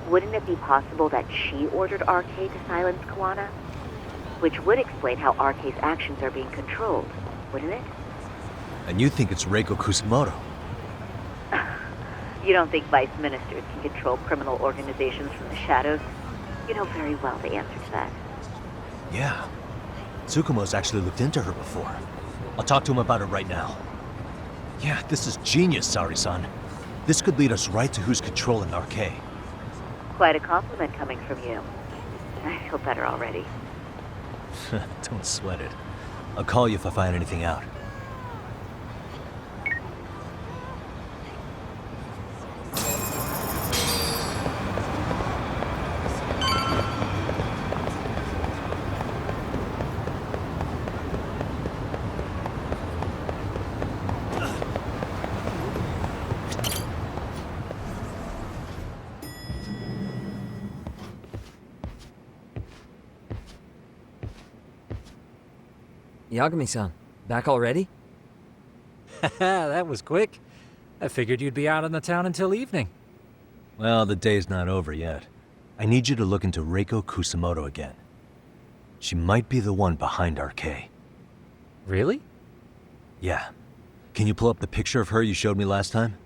wouldn't it be possible that she ordered RK to silence Kuwana? Which would explain how RK's actions are being controlled, wouldn't it? And you think it's Reiko Kusumoto? You don't think vice ministers can control criminal organizations from the shadows? You know very well the answer to that. Yeah. Tsukumo's actually looked into her before. I'll talk to him about it right now. Yeah, this is genius, Sari-san. This could lead us right to who's controlling RK. Quite a compliment coming from you. I feel better already. Don't sweat it. I'll call you if I find anything out. Yagami-san, back already? That was quick. I figured you'd be out in the town until evening. Well, the day's not over yet. I need you to look into Reiko Kusumoto again. She might be the one behind RK. Really? Yeah. Can you pull up the picture of her you showed me last time?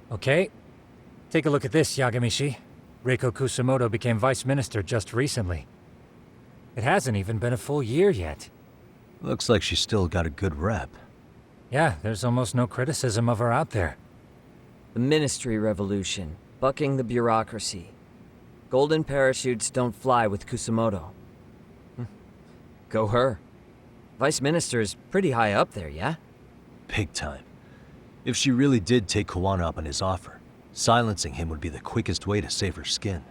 Okay. Take a look at this, Yagami-shi. Reiko Kusumoto became vice minister just recently. It hasn't even been a full year yet. Looks like she's still got a good rep. Yeah, there's almost no criticism of her out there. The Ministry Revolution, bucking the bureaucracy. Golden parachutes don't fly with Kusumoto. Go her. Vice Minister is pretty high up there, yeah? Big time. If she really did take Kuwana up on his offer, silencing him would be the quickest way to save her skin.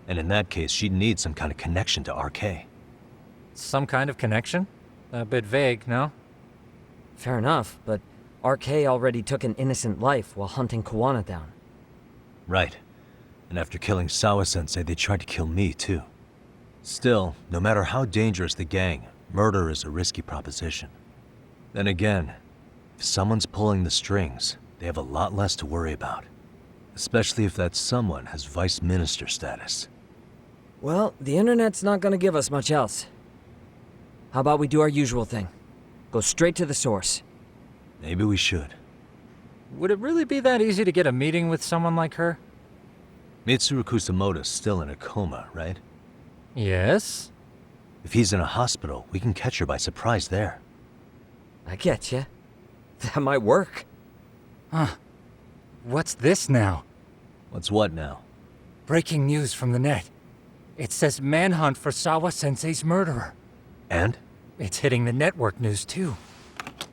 And in that case, she'd need some kind of connection to RK. Some kind of connection? A bit vague, no? Fair enough, but RK already took an innocent life while hunting Kuwana down. Right. And after killing Sawa-sensei, they tried to kill me, too. Still, no matter how dangerous the gang, murder is a risky proposition. Then again, if someone's pulling the strings, they have a lot less to worry about. Especially if that someone has vice minister status. Well, the internet's not gonna give us much else. How about we do our usual thing? Go straight to the source. Maybe we should. Would it really be that easy to get a meeting with someone like her? Mitsuru Kusumoto's still in a coma, right? Yes? If he's in a hospital, we can catch her by surprise there. I get ya. That might work. Huh. What's this now? What's what now? Breaking news from the net. It says manhunt for Sawa-sensei's murderer. And? It's hitting the network news, too.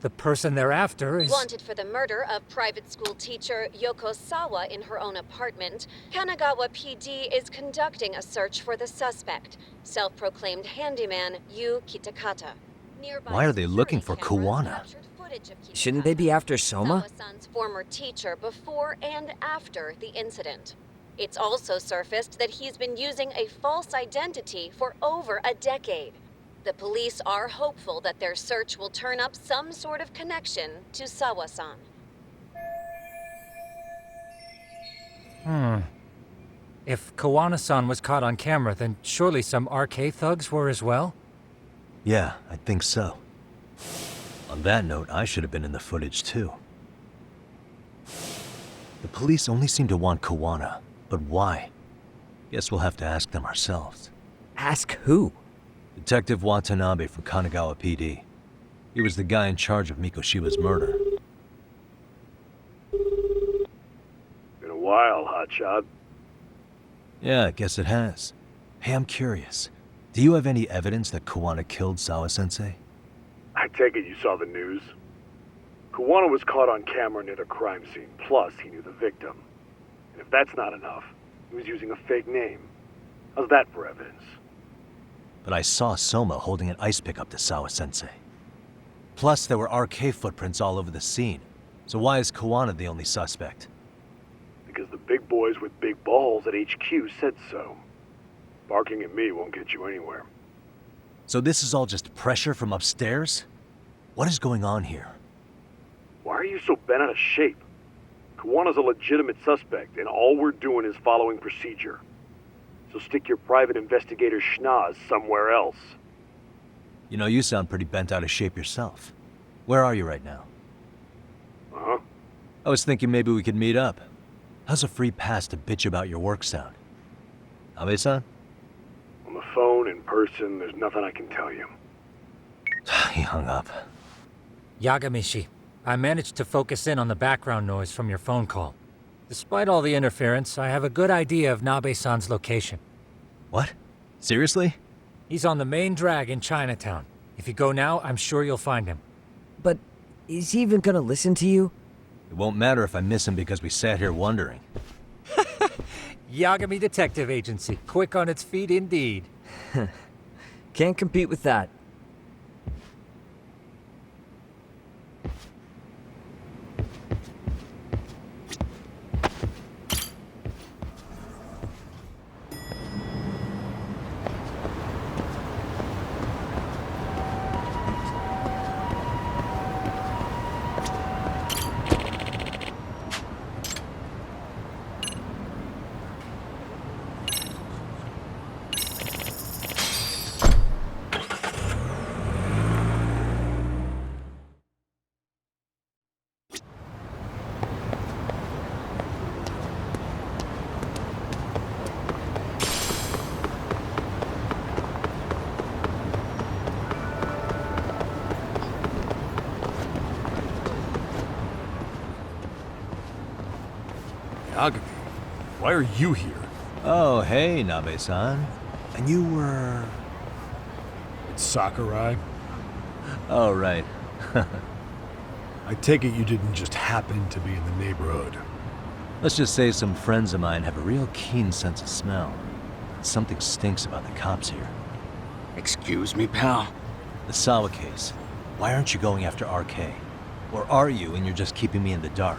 The person they're after is... Wanted for the murder of private school teacher Yoko Sawa in her own apartment, Kanagawa PD is conducting a search for the suspect, self-proclaimed handyman Yu Kitakata. Why are they looking for Kuwana? Shouldn't they be after Soma? Sawa-san's former teacher before and after the incident. It's also surfaced that he's been using a false identity for over a decade. The police are hopeful that their search will turn up some sort of connection to Sawa-san. If Kuwana-san was caught on camera, then surely some RK thugs were as well? Yeah, I think so. On that note, I should have been in the footage too. The police only seem to want Kuwana, but why? Guess we'll have to ask them ourselves. Ask who? Detective Watanabe from Kanagawa PD. He was the guy in charge of Mikoshiba's murder. Been a while, hotshot. Yeah, I guess it has. Hey, I'm curious. Do you have any evidence that Kuwana killed Sawa-sensei? I take it you saw the news. Kuwana was caught on camera near the crime scene, plus he knew the victim. And if that's not enough, he was using a fake name. How's that for evidence? But I saw Soma holding an ice pick up to Sawa-sensei. Plus, there were RK footprints all over the scene. So why is Kuwana the only suspect? Because the big boys with big balls at HQ said so. Barking at me won't get you anywhere. So this is all just pressure from upstairs? What is going on here? Why are you so bent out of shape? Kuwana's a legitimate suspect, and all we're doing is following procedure. So stick your private investigator schnoz somewhere else. You know, you sound pretty bent out of shape yourself. Where are you right now? Uh-huh. I was thinking maybe we could meet up. How's a free pass to bitch about your work sound? Abe-san? On the phone, in person, there's nothing I can tell you. He hung up. Yagami, I managed to focus in on the background noise from your phone call. Despite all the interference, I have a good idea of Nabe-san's location. What? Seriously? He's on the main drag in Chinatown. If you go now, I'm sure you'll find him. But is he even gonna listen to you? It won't matter if I miss him because we sat here wondering. Yagami Detective Agency. Quick on its feet indeed. Can't compete with that. Yagami, why are you here? Oh, hey, Nabe-san. And you were... It's Sakurai. Oh, right. I take it you didn't just happen to be in the neighborhood. Let's just say some friends of mine have a real keen sense of smell. Something stinks about the cops here. Excuse me, pal. The Sawa case. Why aren't you going after RK? Or are you and you're just keeping me in the dark?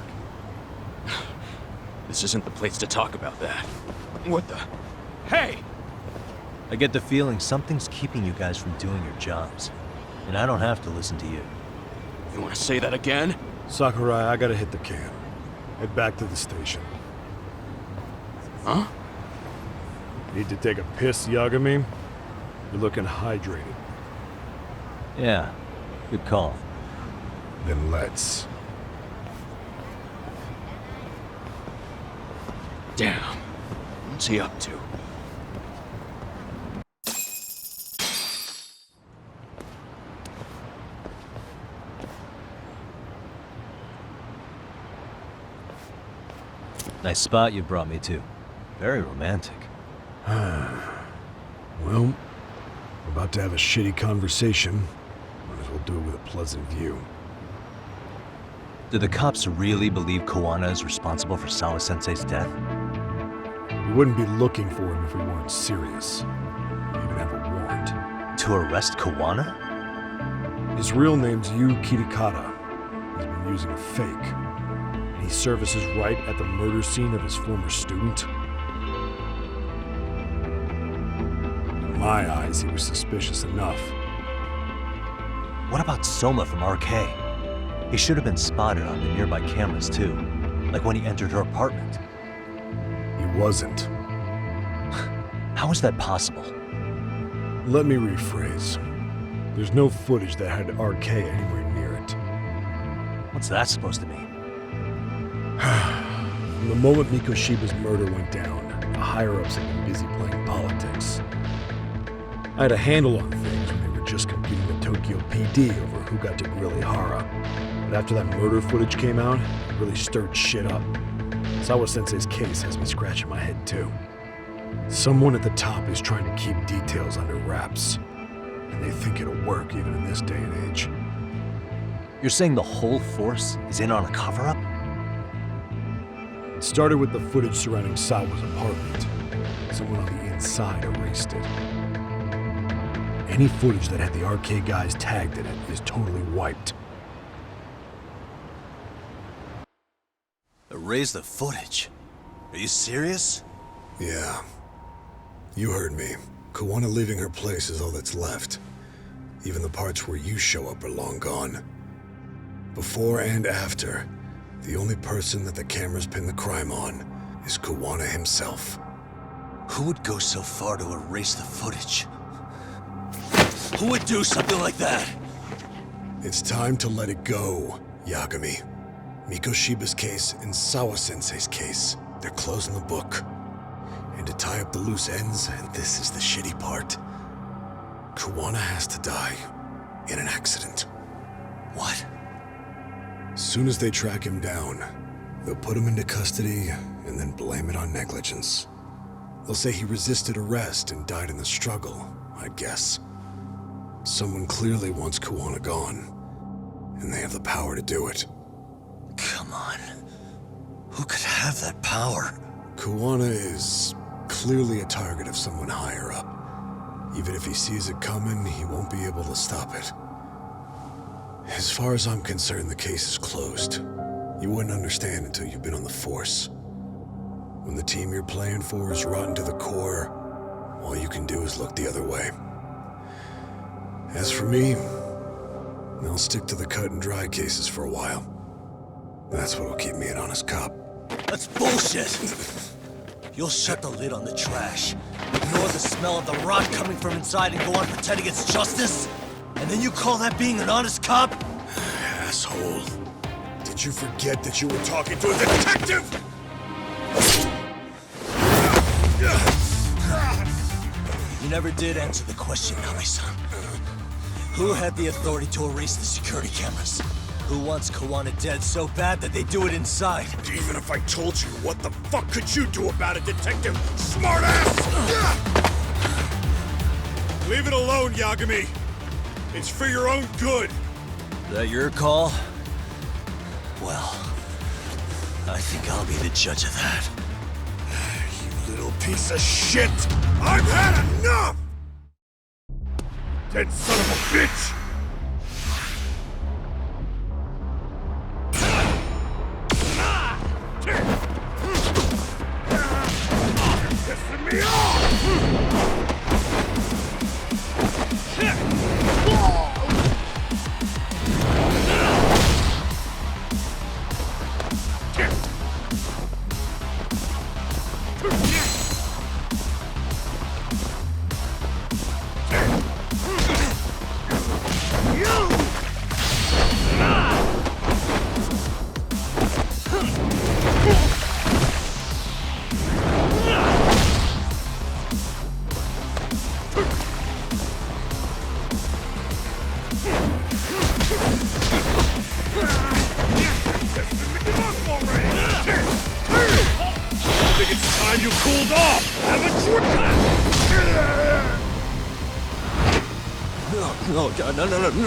This isn't the place to talk about that. What the... Hey! I get the feeling something's keeping you guys from doing your jobs. And I don't have to listen to you. You want to say that again? Sakurai, I gotta hit the can. Head back to the station. Huh? Need to take a piss, Yagami? You're looking hydrated. Yeah, good call. Then let's. Damn. What's he up to? Nice spot you brought me to. Very romantic. Well, we're about to have a shitty conversation. Might as well do it with a pleasant view. Do the cops really believe Kuwana is responsible for Sawa-sensei's death? We wouldn't be looking for him if we weren't serious. We even have a warrant. To arrest Kuwana? His real name's Yu Kitakata. He's been using a fake. And he surfaces right at the murder scene of his former student. In my eyes, he was suspicious enough. What about Soma from RK? He should have been spotted on the nearby cameras too, like when he entered her apartment. He wasn't. How is that possible? Let me rephrase. There's no footage that had RK anywhere near it. What's that supposed to mean? From the moment Mikoshiba's murder went down, the higher-ups had been busy playing politics. I had a handle on things when they were just competing with Tokyo PD over who got to grill Ihara. But after that murder footage came out, it really stirred shit up. Sawa-sensei's case has me scratching my head too. Someone at the top is trying to keep details under wraps. And they think it'll work even in this day and age. You're saying the whole force is in on a cover-up? It started with the footage surrounding Sawa's apartment. Someone on the inside erased it. Any footage that had the RK guys tagged in it is totally wiped. Erase the footage? Are you serious? Yeah. You heard me. Kuwana leaving her place is all that's left. Even the parts where you show up are long gone. Before and after, the only person that the cameras pin the crime on is Kuwana himself. Who would go so far to erase the footage? Who would do something like that? It's time to let it go, Yagami. Mikoshiba's case and Sawa-sensei's case, they're closing the book. And to tie up the loose ends, and this is the shitty part, Kuwana has to die in an accident. What? Soon as they track him down, they'll put him into custody and then blame it on negligence. They'll say he resisted arrest and died in the struggle, I'd guess. Someone clearly wants Kuwana gone, and they have the power to do it. Come on. Who could have that power? Kuwana is clearly a target of someone higher up. Even if he sees it coming, he won't be able to stop it. As far as I'm concerned, the case is closed. You wouldn't understand until you've been on the force. When the team you're playing for is rotten to the core, all you can do is look the other way. As for me, I'll stick to the cut and dry cases for a while. That's what'll keep me an honest cop. That's bullshit! You'll shut the lid on the trash, ignore the smell of the rot coming from inside, and go on pretending it's justice? And then you call that being an honest cop? Asshole. Did you forget that you were talking to a detective? You never did answer the question, Nami-san. Who had the authority to erase the security cameras? Who wants Kuwana dead so bad that they do it inside? Even if I told you, what the fuck could you do about it, detective? Smartass! Leave it alone, Yagami. It's for your own good. That your call? Well, I think I'll be the judge of that. You little piece of shit! I've had enough! Dead son of a bitch! You're pissing me off! No.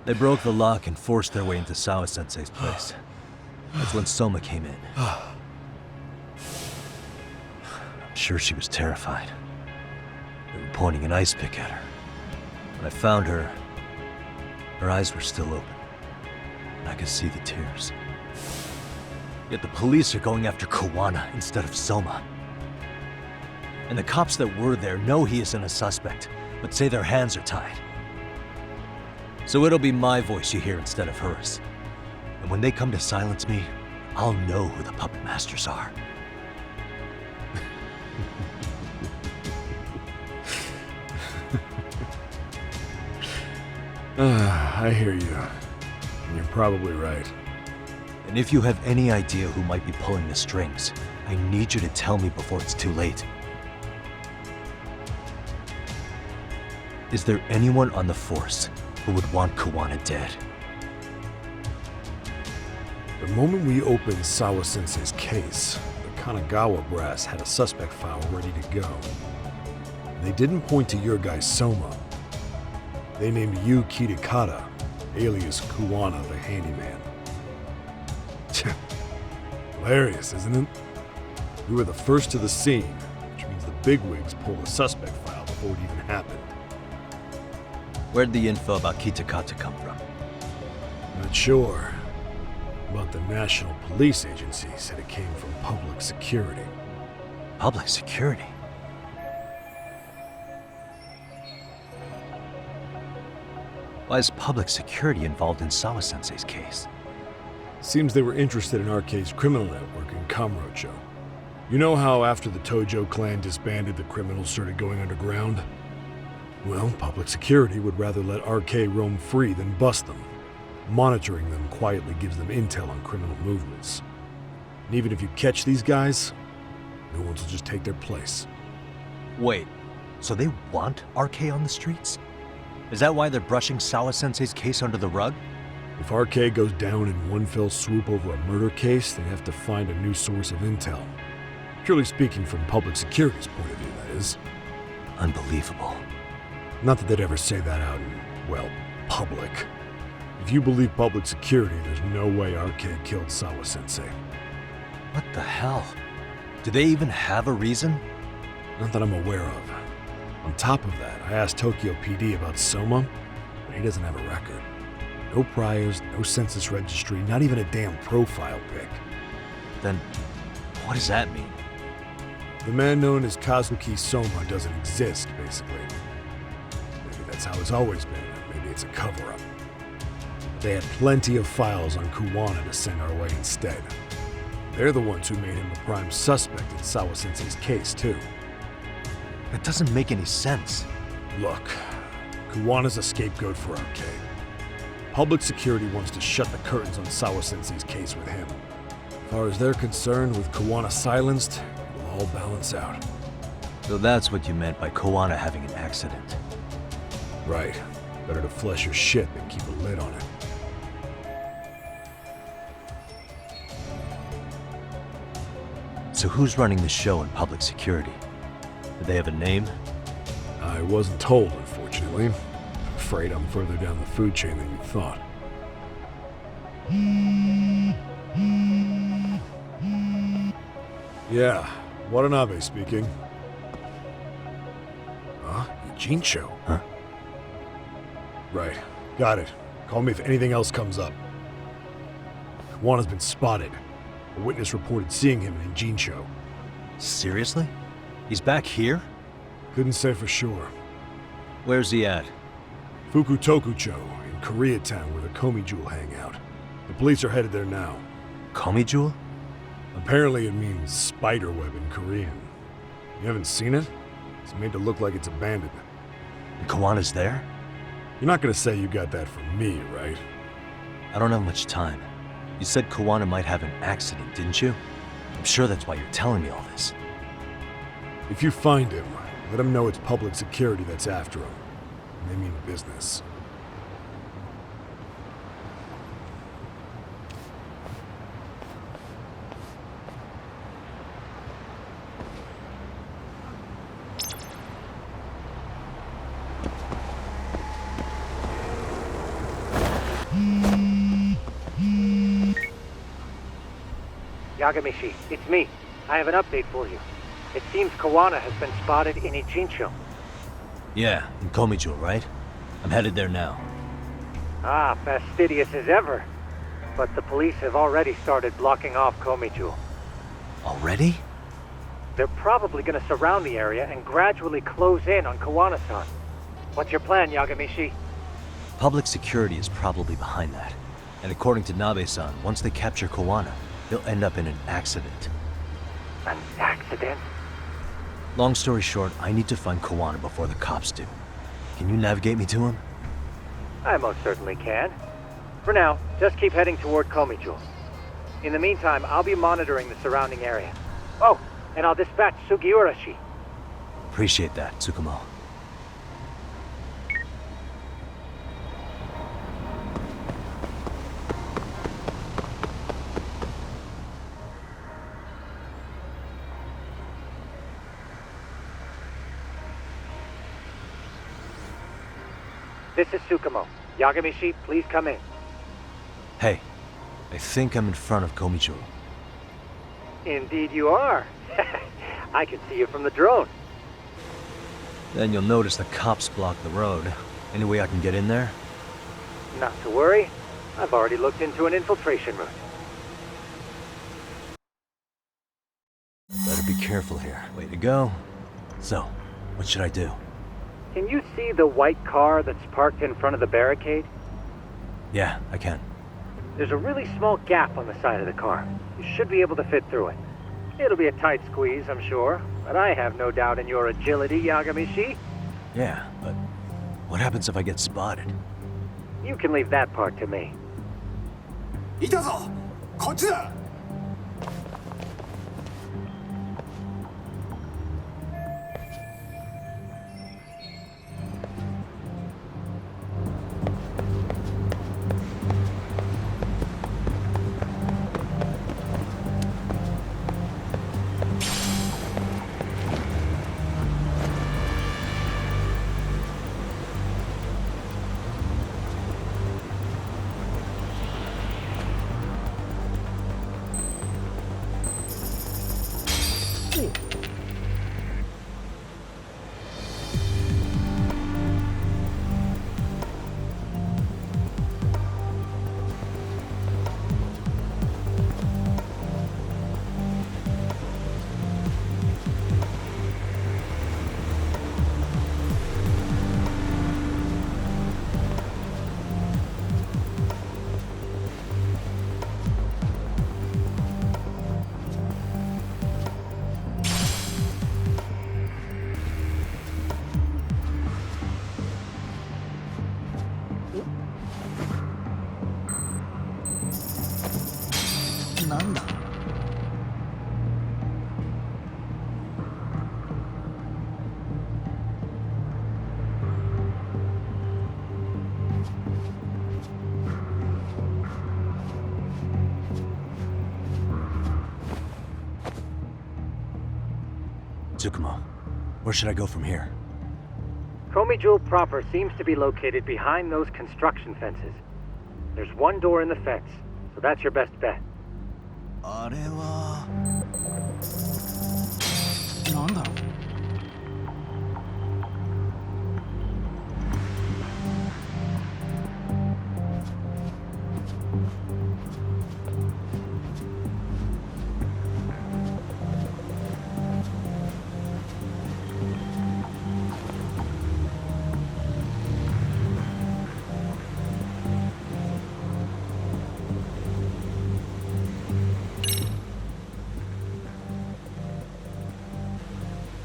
They broke the lock and forced their way into Sawa-sensei's place. That's when Soma came in. I'm sure she was terrified. They were pointing an ice pick at her. When I found her, her eyes were still open, and I could see the tears. Yet the police are going after Kuwana instead of Soma. And the cops that were there know he isn't a suspect, but say their hands are tied. So it'll be my voice you hear instead of hers. And when they come to silence me, I'll know who the puppet masters are. I hear you. And you're probably right. And if you have any idea who might be pulling the strings, I need you to tell me before it's too late. Is there anyone on the force who would want Kuwana dead? The moment we opened Sawa-sensei's case, the Kanagawa brass had a suspect file ready to go. They didn't point to your guy Soma. They named you Kitakata, alias Kuwana the handyman. Hilarious, isn't it? We were the first to the scene, which means the bigwigs pulled the suspect file before it even happened. Where'd the info about Kitakata come from? Not sure. But the National Police Agency said it came from public security. Public security? Why is public security involved in Sawa-sensei's case? Seems they were interested in RK's criminal network in Kamurocho. You know how after the Tojo clan disbanded, the criminals started going underground? Well, public security would rather let RK roam free than bust them. Monitoring them quietly gives them intel on criminal movements. And even if you catch these guys, new ones will just take their place. Wait, so they want RK on the streets? Is that why they're brushing Sawa-sensei's case under the rug? If RK goes down in one fell swoop over a murder case, they have to find a new source of intel. Purely speaking, from public security's point of view, that is. Unbelievable. Not that they'd ever say that out in, well, public. If you believe public security, there's no way RK killed Sawa-sensei. What the hell? Do they even have a reason? Not that I'm aware of. On top of that, I asked Tokyo PD about Soma, but he doesn't have a record. No priors, no census registry, not even a damn profile pic. Then, what does that mean? The man known as Kazuki Soma doesn't exist, basically. Maybe that's how it's always been. Maybe it's a cover-up. They had plenty of files on Kuwana to send our way instead. They're the ones who made him the prime suspect in Sawa-sensei's case, too. That doesn't make any sense. Look, Kuwana's a scapegoat for RK. Public security wants to shut the curtains on Sawa-sensei's case with him. As far as they're concerned, with Kuwana silenced, it will all balance out. So that's what you meant by Kuwana having an accident. Right. Better to flush your shit than keep a lid on it. So who's running the show in public security? Do they have a name? I wasn't told, unfortunately. Afraid I'm further down the food chain than you thought. Yeah, Watanabe speaking. Huh? Jincho? Huh? Right. Got it. Call me if anything else comes up. Kuwana's been spotted. A witness reported seeing him in Jincho. Seriously? He's back here? Couldn't say for sure. Where's he at? Fukutokucho, in Koreatown, where the Geomijul hang out. The police are headed there now. Geomijul? Apparently it means spiderweb in Korean. You haven't seen it? It's made to look like it's abandoned. And Kuwana's there? You're not gonna say you got that from me, right? I don't have much time. You said Kuwana might have an accident, didn't you? I'm sure that's why you're telling me all this. If you find him, let him know it's public security that's after him. They mean business. Yagami, it's me. I have an update for you. It seems Kuwana has been spotted in Ijincho. Yeah, in Geomijul, right? I'm headed there now. Ah, fastidious as ever. But the police have already started blocking off Geomijul. Already? They're probably gonna surround the area and gradually close in on Kuwana-san. What's your plan, Yagami? Public security is probably behind that. And according to Nabe-san, once they capture Kuwana, he'll end up in an accident. An accident? Long story short, I need to find Kuwana before the cops do. Can you navigate me to him? I most certainly can. For now, just keep heading toward Geomijul. In the meantime, I'll be monitoring the surrounding area. Oh, and I'll dispatch Sugiurashi. Appreciate that, Tsukumo. This is Tsukumo. Yagami, please come in. Hey, I think I'm in front of Geomijul. Indeed you are. I can see you from the drone. Then you'll notice the cops block the road. Any way I can get in there? Not to worry. I've already looked into an infiltration route. Better be careful here. Way to go. So, what should I do? Can you see the white car that's parked in front of the barricade? Yeah, I can. There's a really small gap on the side of the car. You should be able to fit through it. It'll be a tight squeeze, I'm sure, but I have no doubt in your agility, Yagami. Yeah, but what happens if I get spotted? You can leave that part to me. いたぞこっちだ Tsukumo, where should I go from here? Geomijul proper seems to be located behind those construction fences. There's one door in the fence, so that's your best bet. あれはなんだろう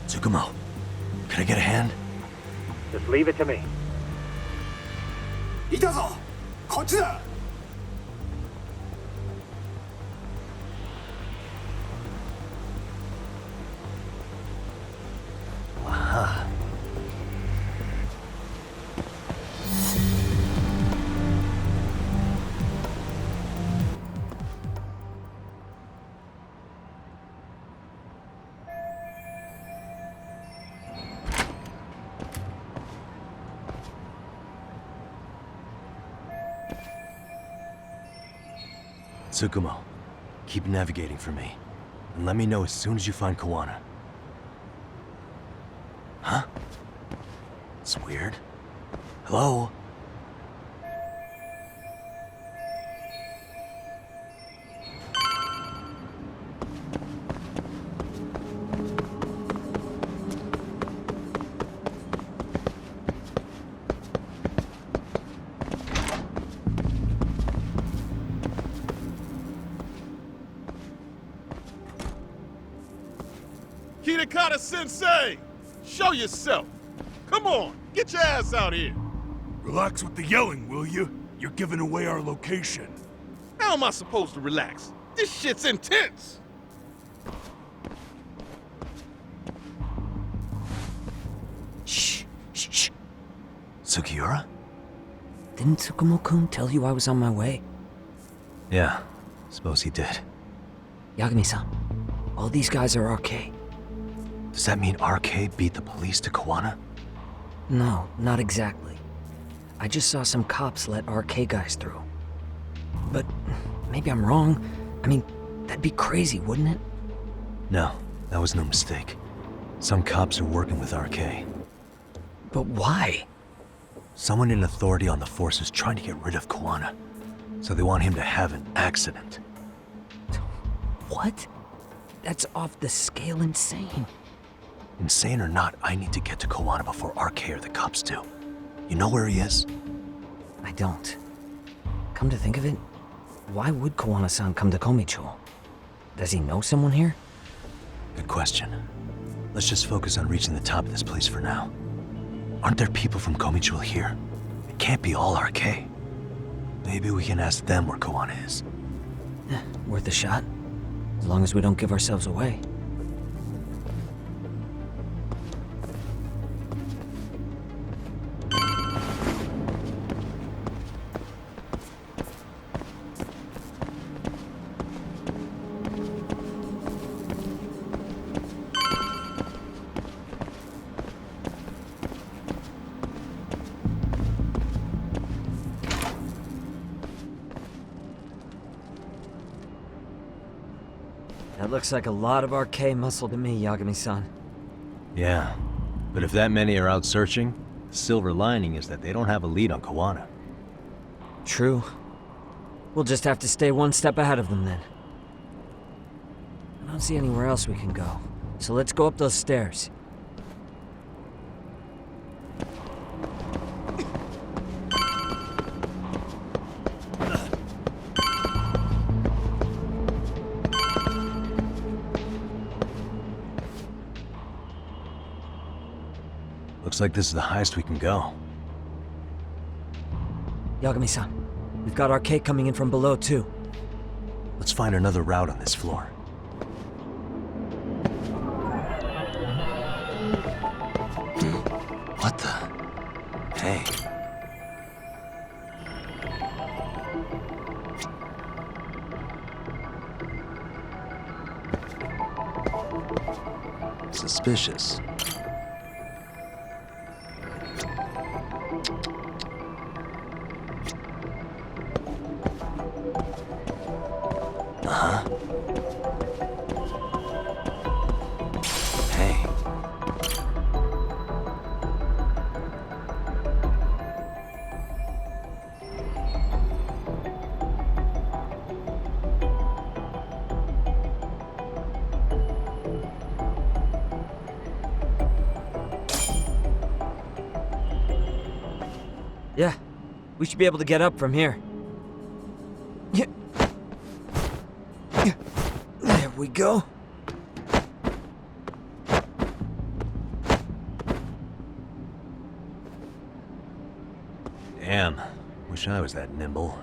Tsukumo, can I get a hand? Just leave it to me. いたぞこっちだ Aha. Tsukumo, Keep navigating for me. And let me know as soon as you find Kuwana. Huh? It's weird. Hello? Sensei! Show yourself! Come on, get your ass out here! Relax with the yelling, will you? You're giving away our location. How am I supposed to relax? This shit's intense! Shh, shh, shh. Sugiura? Didn't Tsukumo-kun tell you I was on my way? Yeah, suppose he did. Yagami-san, all these guys are RK. Does that mean RK beat the police to Kuwana? No, not exactly. I just saw some cops let RK guys through. But maybe I'm wrong. I mean, that'd be crazy, wouldn't it? No, that was no mistake. Some cops are working with RK. But why? Someone in authority on the force is trying to get rid of Kuwana. So they want him to have an accident. What? That's off the scale insane. Insane or not, I need to get to Kuwana before RK or the cops do. You know where he is? I don't. Come to think of it, why would Kuwana-san come to Geomijul? Does he know someone here? Good question. Let's just focus on reaching the top of this place for now. Aren't there people from Geomijul here? It can't be all RK. Maybe we can ask them where Kuwana is. Worth a shot. As long as we don't give ourselves away. That looks like a lot of RK muscle to me, Yagami-san. Yeah, but if that many are out searching, the silver lining is that they don't have a lead on Kuwana. True. We'll just have to stay one step ahead of them then. I don't see anywhere else we can go, so let's go up those stairs. Looks like this is the highest we can go. Yagami-san, we've got RK coming in from below too. Let's find another route on this floor. What the? Hey. Suspicious. Yeah, we should be able to get up from here. There we go. Damn, wish I was that nimble.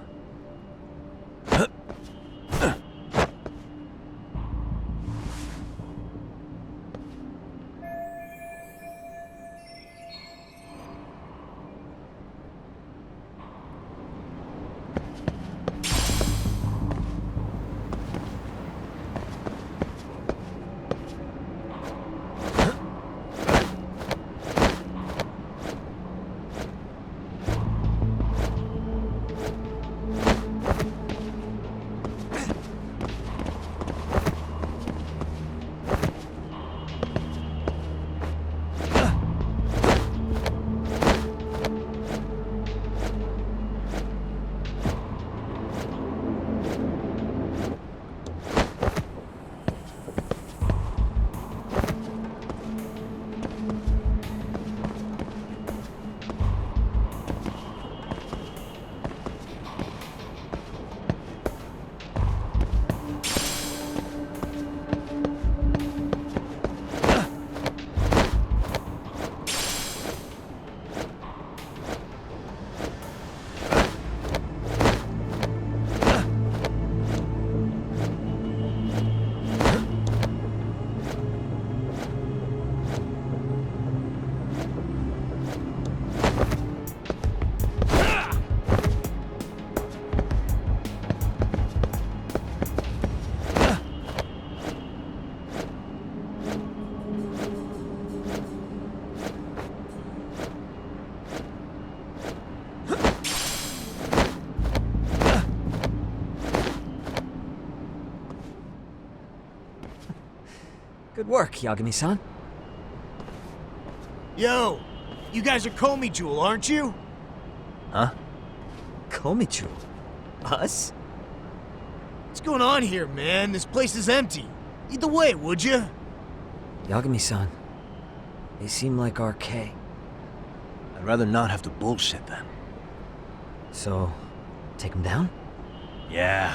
Good work, Yagami-san. Yo, you guys are Geomijul, aren't you? Huh? Geomijul? Us? What's going on here, man? This place is empty. Lead the way, would you? Yagami-san, they seem like RK. I'd rather not have to bullshit then. So, take them down? Yeah.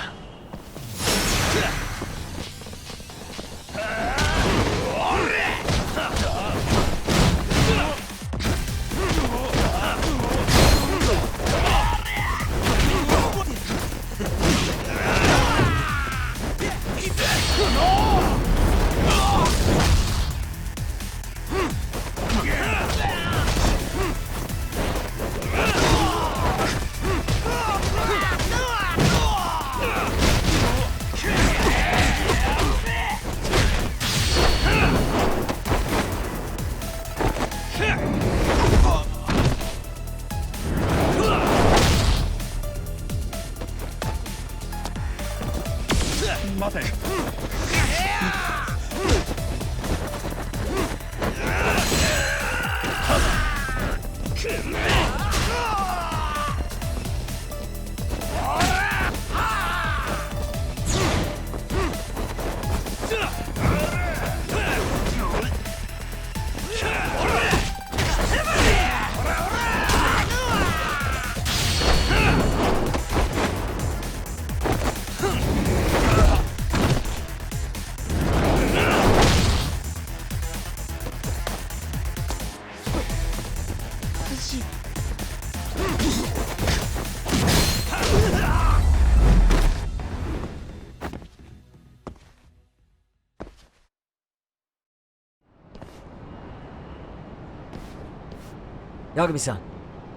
Yagami-san,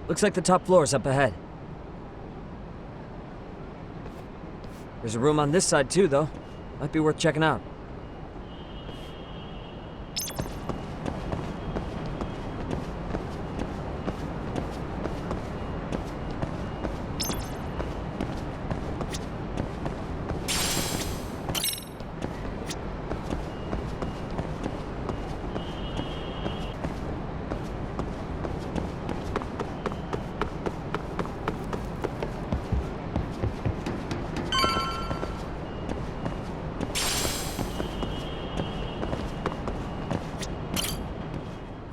looks like the top floor is up ahead. There's a room on this side too, though. Might be worth checking out.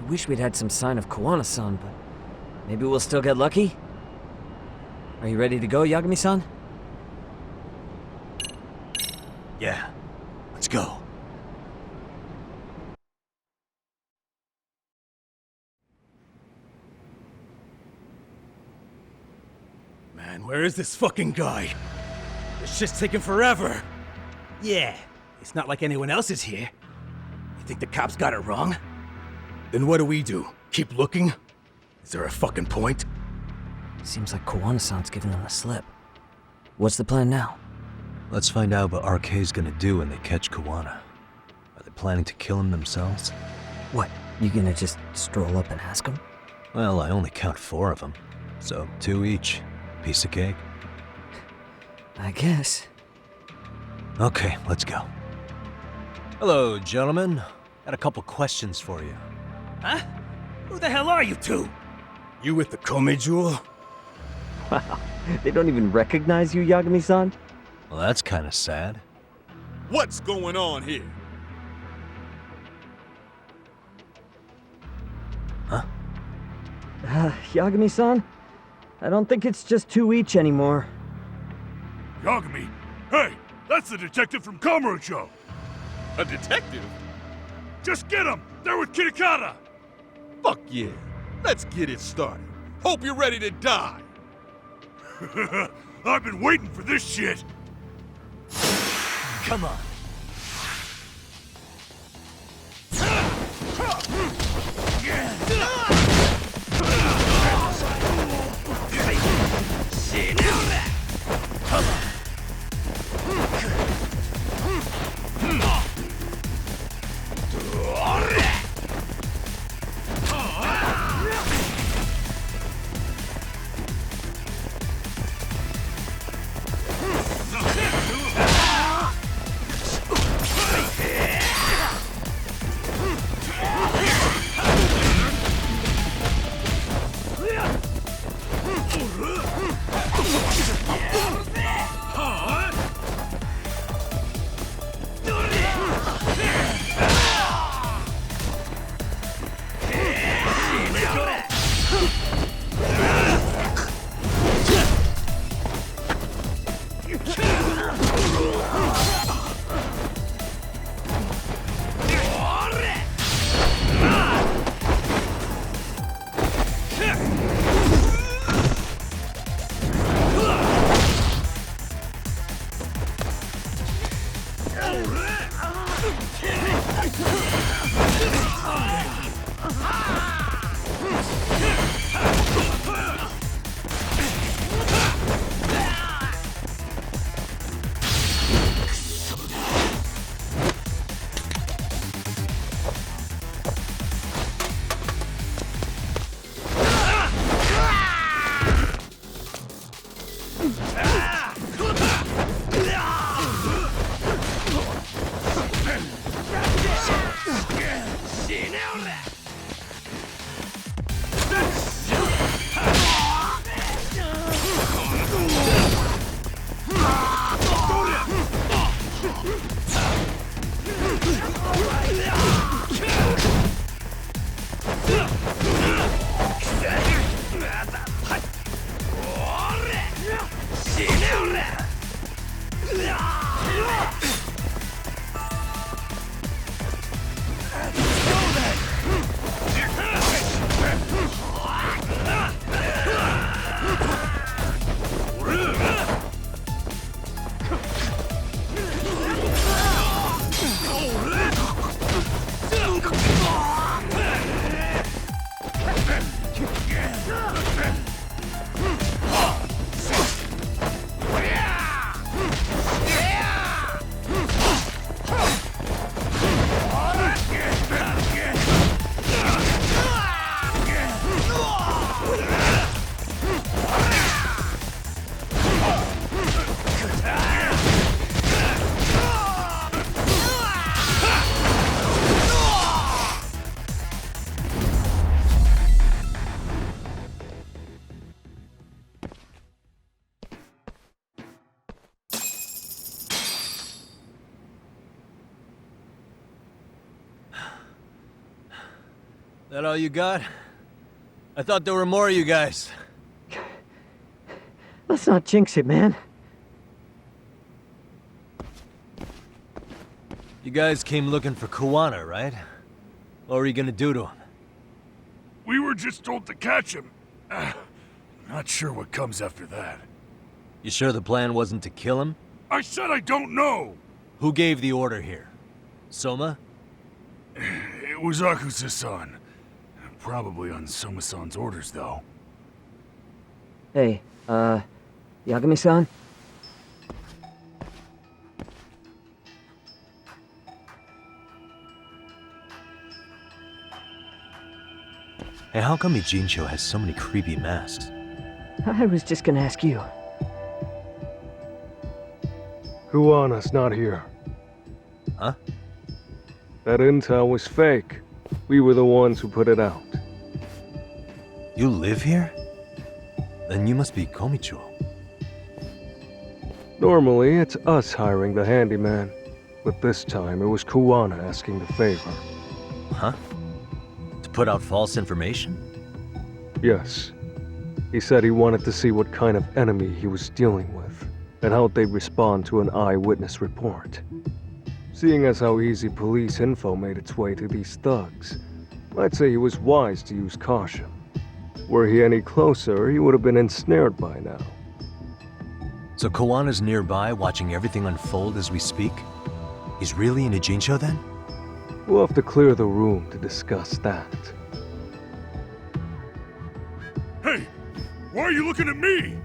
I wish we'd had some sign of Kuwana-san, but maybe we'll still get lucky? Are you ready to go, Yagami-san? Yeah. Let's go. Man, where is this fucking guy? This shit's taking forever. Yeah, it's not like anyone else is here. You think the cops got it wrong? Then what do? Keep looking? Is there a fucking point? Seems like Kuwana-san's giving them the slip. What's the plan now? Let's find out what RK's gonna do when they catch Kuwana. Are they planning to kill him themselves? What, you gonna just stroll up and ask him? Well, I only count 4 of them, so 2 each. Piece of cake. I guess. Okay, let's go. Hello, gentlemen. Got a couple questions for you. Huh? Who the hell are you two? You with the Geomijul? Wow, they don't even recognize you, Yagami-san? Well, that's kind of sad. What's going on here? Huh? Yagami-san? I don't think it's just 2 each anymore. Yagami? Hey, that's the detective from Geomijul. A detective? Just get him! They're with Kitakata! Fuck yeah. Let's get it started. Hope you're ready to die. I've been waiting for this shit. Come on. That all you got? I thought there were more of you guys. Let's not jinx it, man. You guys came looking for Kuwana, right? What were you gonna do to him? We were just told to catch him. Not sure what comes after that. You sure the plan wasn't to kill him? I said I don't know! Who gave the order here? Soma? It was Akusa-san. Probably on Soma-san's orders, though. Hey, Yagami-san? Hey, how come Ijincho has so many creepy masks? I was just gonna ask you. Kuwana's not here. Huh? That intel was fake. We were the ones who put it out. You live here? Then you must be Geomijul. Normally, it's us hiring the handyman. But this time, it was Kuwana asking the favor. Huh? To put out false information? Yes. He said he wanted to see what kind of enemy he was dealing with, and how they'd respond to an eyewitness report. Seeing as how easy police info made its way to these thugs, I'd say he was wise to use caution. Were he any closer, he would have been ensnared by now. So Kuwana's nearby, watching everything unfold as we speak? He's really in Ijincho then? We'll have to clear the room to discuss that. Hey! Why are you looking at me?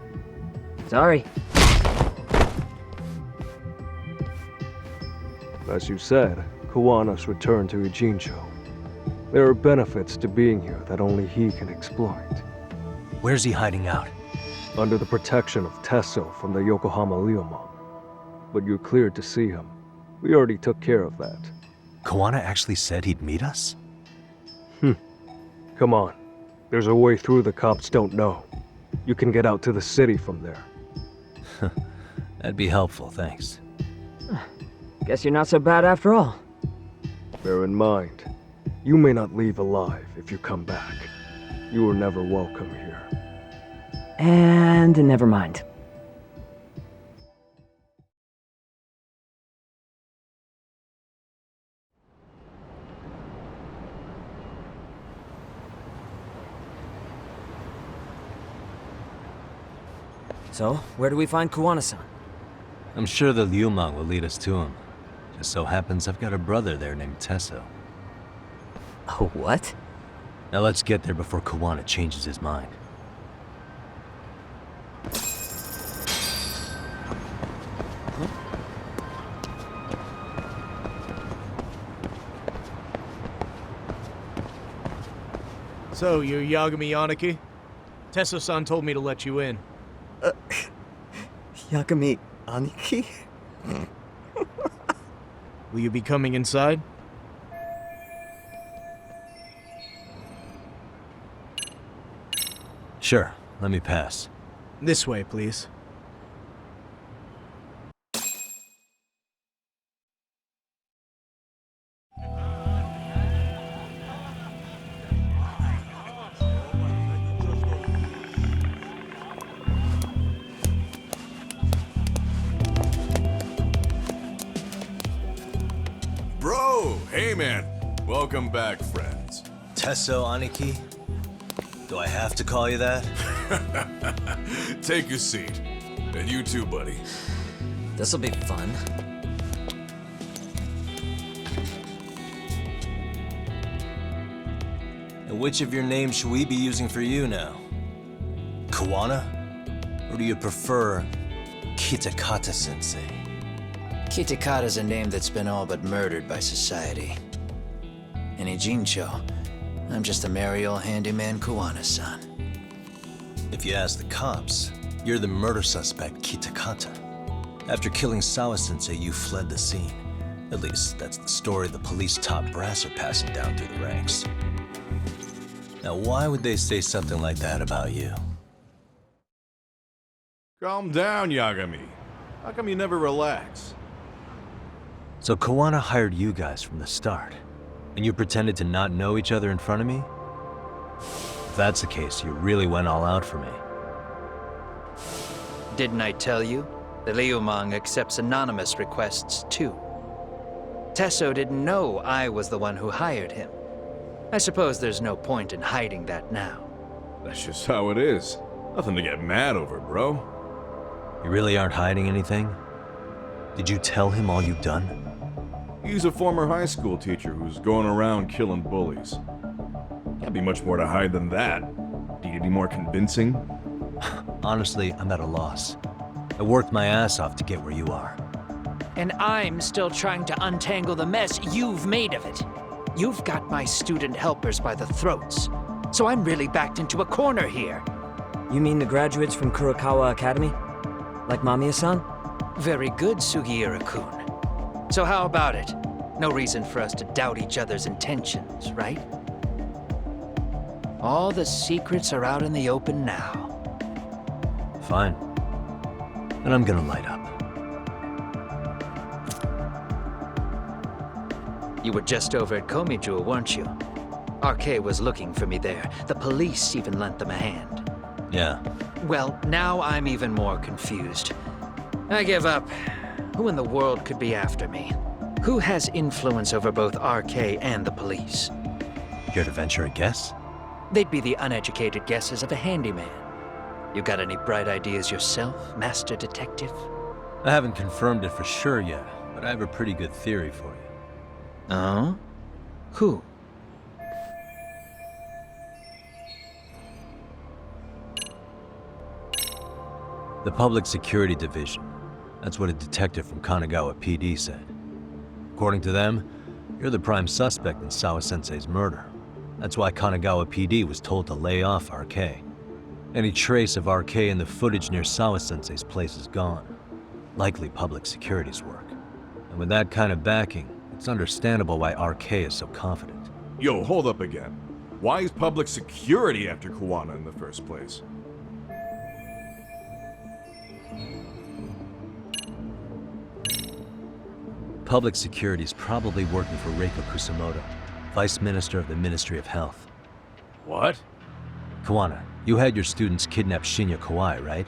Sorry. As you said, Kuwana's returned to Ijincho. There are benefits to being here that only he can exploit. Where's he hiding out? Under the protection of Tesso from the Yokohama Liumang. But you're cleared to see him. We already took care of that. Kuwana actually said he'd meet us? Come on. There's a way through the cops don't know. You can get out to the city from there. That'd be helpful, thanks. Guess you're not so bad after all. Bear in mind, you may not leave alive if you come back. You were never welcome here. And never mind. So, where do we find Kuwana-san? I'm sure the Liumang will lead us to him. Just so happens I've got a brother there named Tesso. Oh, what? Now let's get there before Kuwana changes his mind. So, you're Yagami Yanaki? Tesso-san told me to let you in. Yagami Aniki? Will you be coming inside? Sure, let me pass. This way, please. Bro, hey man. Welcome back, friends. Tesso, Aniki? Do I have to call you that? Take a seat. And you too, buddy. This'll be fun. And which of your names should we be using for you now? Kuwana? Or do you prefer Kitakata-sensei? Kitakata's a name that's been all but murdered by society. In Ijincho, I'm just a merry old handyman Kuwana-san. If you ask the cops, you're the murder suspect, Kitakata. After killing Sawa-sensei, you fled the scene. At least, that's the story the police top brass are passing down through the ranks. Now, why would they say something like that about you? Calm down, Yagami. How come you never relax? So Kuwana hired you guys from the start, and you pretended to not know each other in front of me? If that's the case, you really went all out for me. Didn't I tell you? The Liumang accepts anonymous requests too. Tesso didn't know I was the one who hired him. I suppose there's no point in hiding that now. That's just how it is. Nothing to get mad over, bro. You really aren't hiding anything? Did you tell him all you've done? He's a former high school teacher who's going around killing bullies. Can't be much more to hide than that. Do you need more convincing? Honestly, I'm at a loss. I worked my ass off to get where you are. And I'm still trying to untangle the mess you've made of it. You've got my student helpers by the throats, so I'm really backed into a corner here. You mean the graduates from Kurokawa Academy? Like Mamiya-san? Very good, Sugiura-kun. So how about it? No reason for us to doubt each other's intentions, right? All the secrets are out in the open now. Fine. Then I'm gonna light up. You were just over at Geomijul, weren't you? RK was looking for me there. The police even lent them a hand. Yeah. Well, now I'm even more confused. I give up. Who in the world could be after me? Who has influence over both RK and the police? Care to venture a guess? They'd be the uneducated guesses of a handyman. You got any bright ideas yourself, Master Detective? I haven't confirmed it for sure yet, but I have a pretty good theory for you. Oh? Who? The Public Security Division. That's what a detective from Kanagawa PD said. According to them, you're the prime suspect in Sawa-sensei's murder. That's why Kanagawa PD was told to lay off RK. Any trace of RK in the footage near Sawa-sensei's place is gone. Likely public security's work. And with that kind of backing, it's understandable why RK is so confident. Yo, hold up again. Why is public security after Kuwana in the first place? Public security's probably working for Reiko Kusumoto, Vice Minister of the Ministry of Health. What? Kuwana, you had your students kidnap Shinya Kawai, right?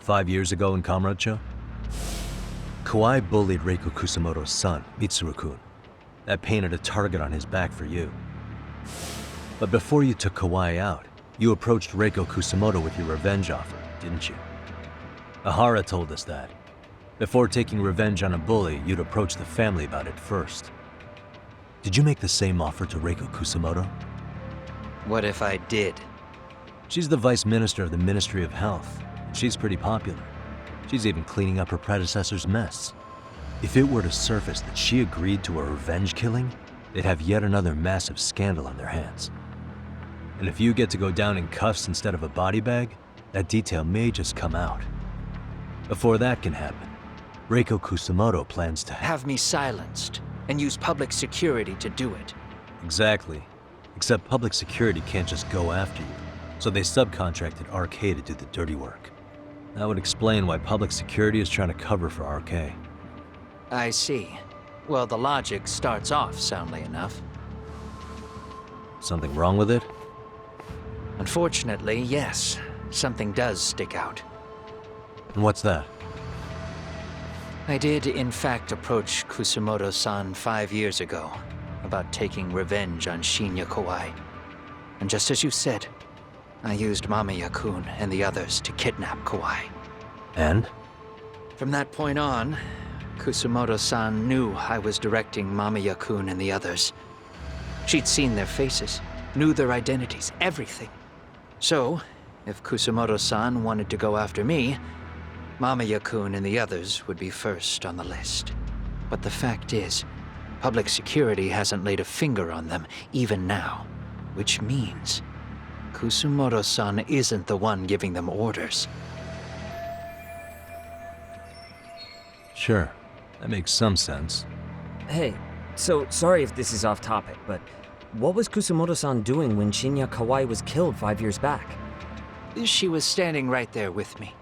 5 years ago in Kamurocho? Kawai bullied Reiko Kusumoto's son, Mitsuru-kun. That painted a target on his back for you. But before you took Kawai out, you approached Reiko Kusumoto with your revenge offer, didn't you? Ahara told us that. Before taking revenge on a bully, you'd approach the family about it first. Did you make the same offer to Reiko Kusumoto? What if I did? She's the Vice Minister of the Ministry of Health, and she's pretty popular. She's even cleaning up her predecessor's mess. If it were to surface that she agreed to a revenge killing, they'd have yet another massive scandal on their hands. And if you get to go down in cuffs instead of a body bag, that detail may just come out. Before that can happen, Reiko Kusumoto plans to have me silenced and use public security to do it. Exactly. Except public security can't just go after you. So they subcontracted RK to do the dirty work. That would explain why public security is trying to cover for RK. I see. Well, the logic starts off soundly enough. Something wrong with it? Unfortunately, yes. Something does stick out. And what's that? I did, in fact, approach Kusumoto-san 5 years ago about taking revenge on Shinya Kawai. And just as you said, I used Mamiya-kun and the others to kidnap Kawai. And? From that point on, Kusumoto-san knew I was directing Mamiya-kun and the others. She'd seen their faces, knew their identities, everything. So, if Kusumoto-san wanted to go after me, Mamiya-kun and the others would be first on the list. But the fact is, public security hasn't laid a finger on them, even now. Which means, Kusumoto-san isn't the one giving them orders. Sure, that makes some sense. Hey, so sorry if this is off topic, but what was Kusumoto-san doing when Shinya Kawai was killed 5 years back? She was standing right there with me.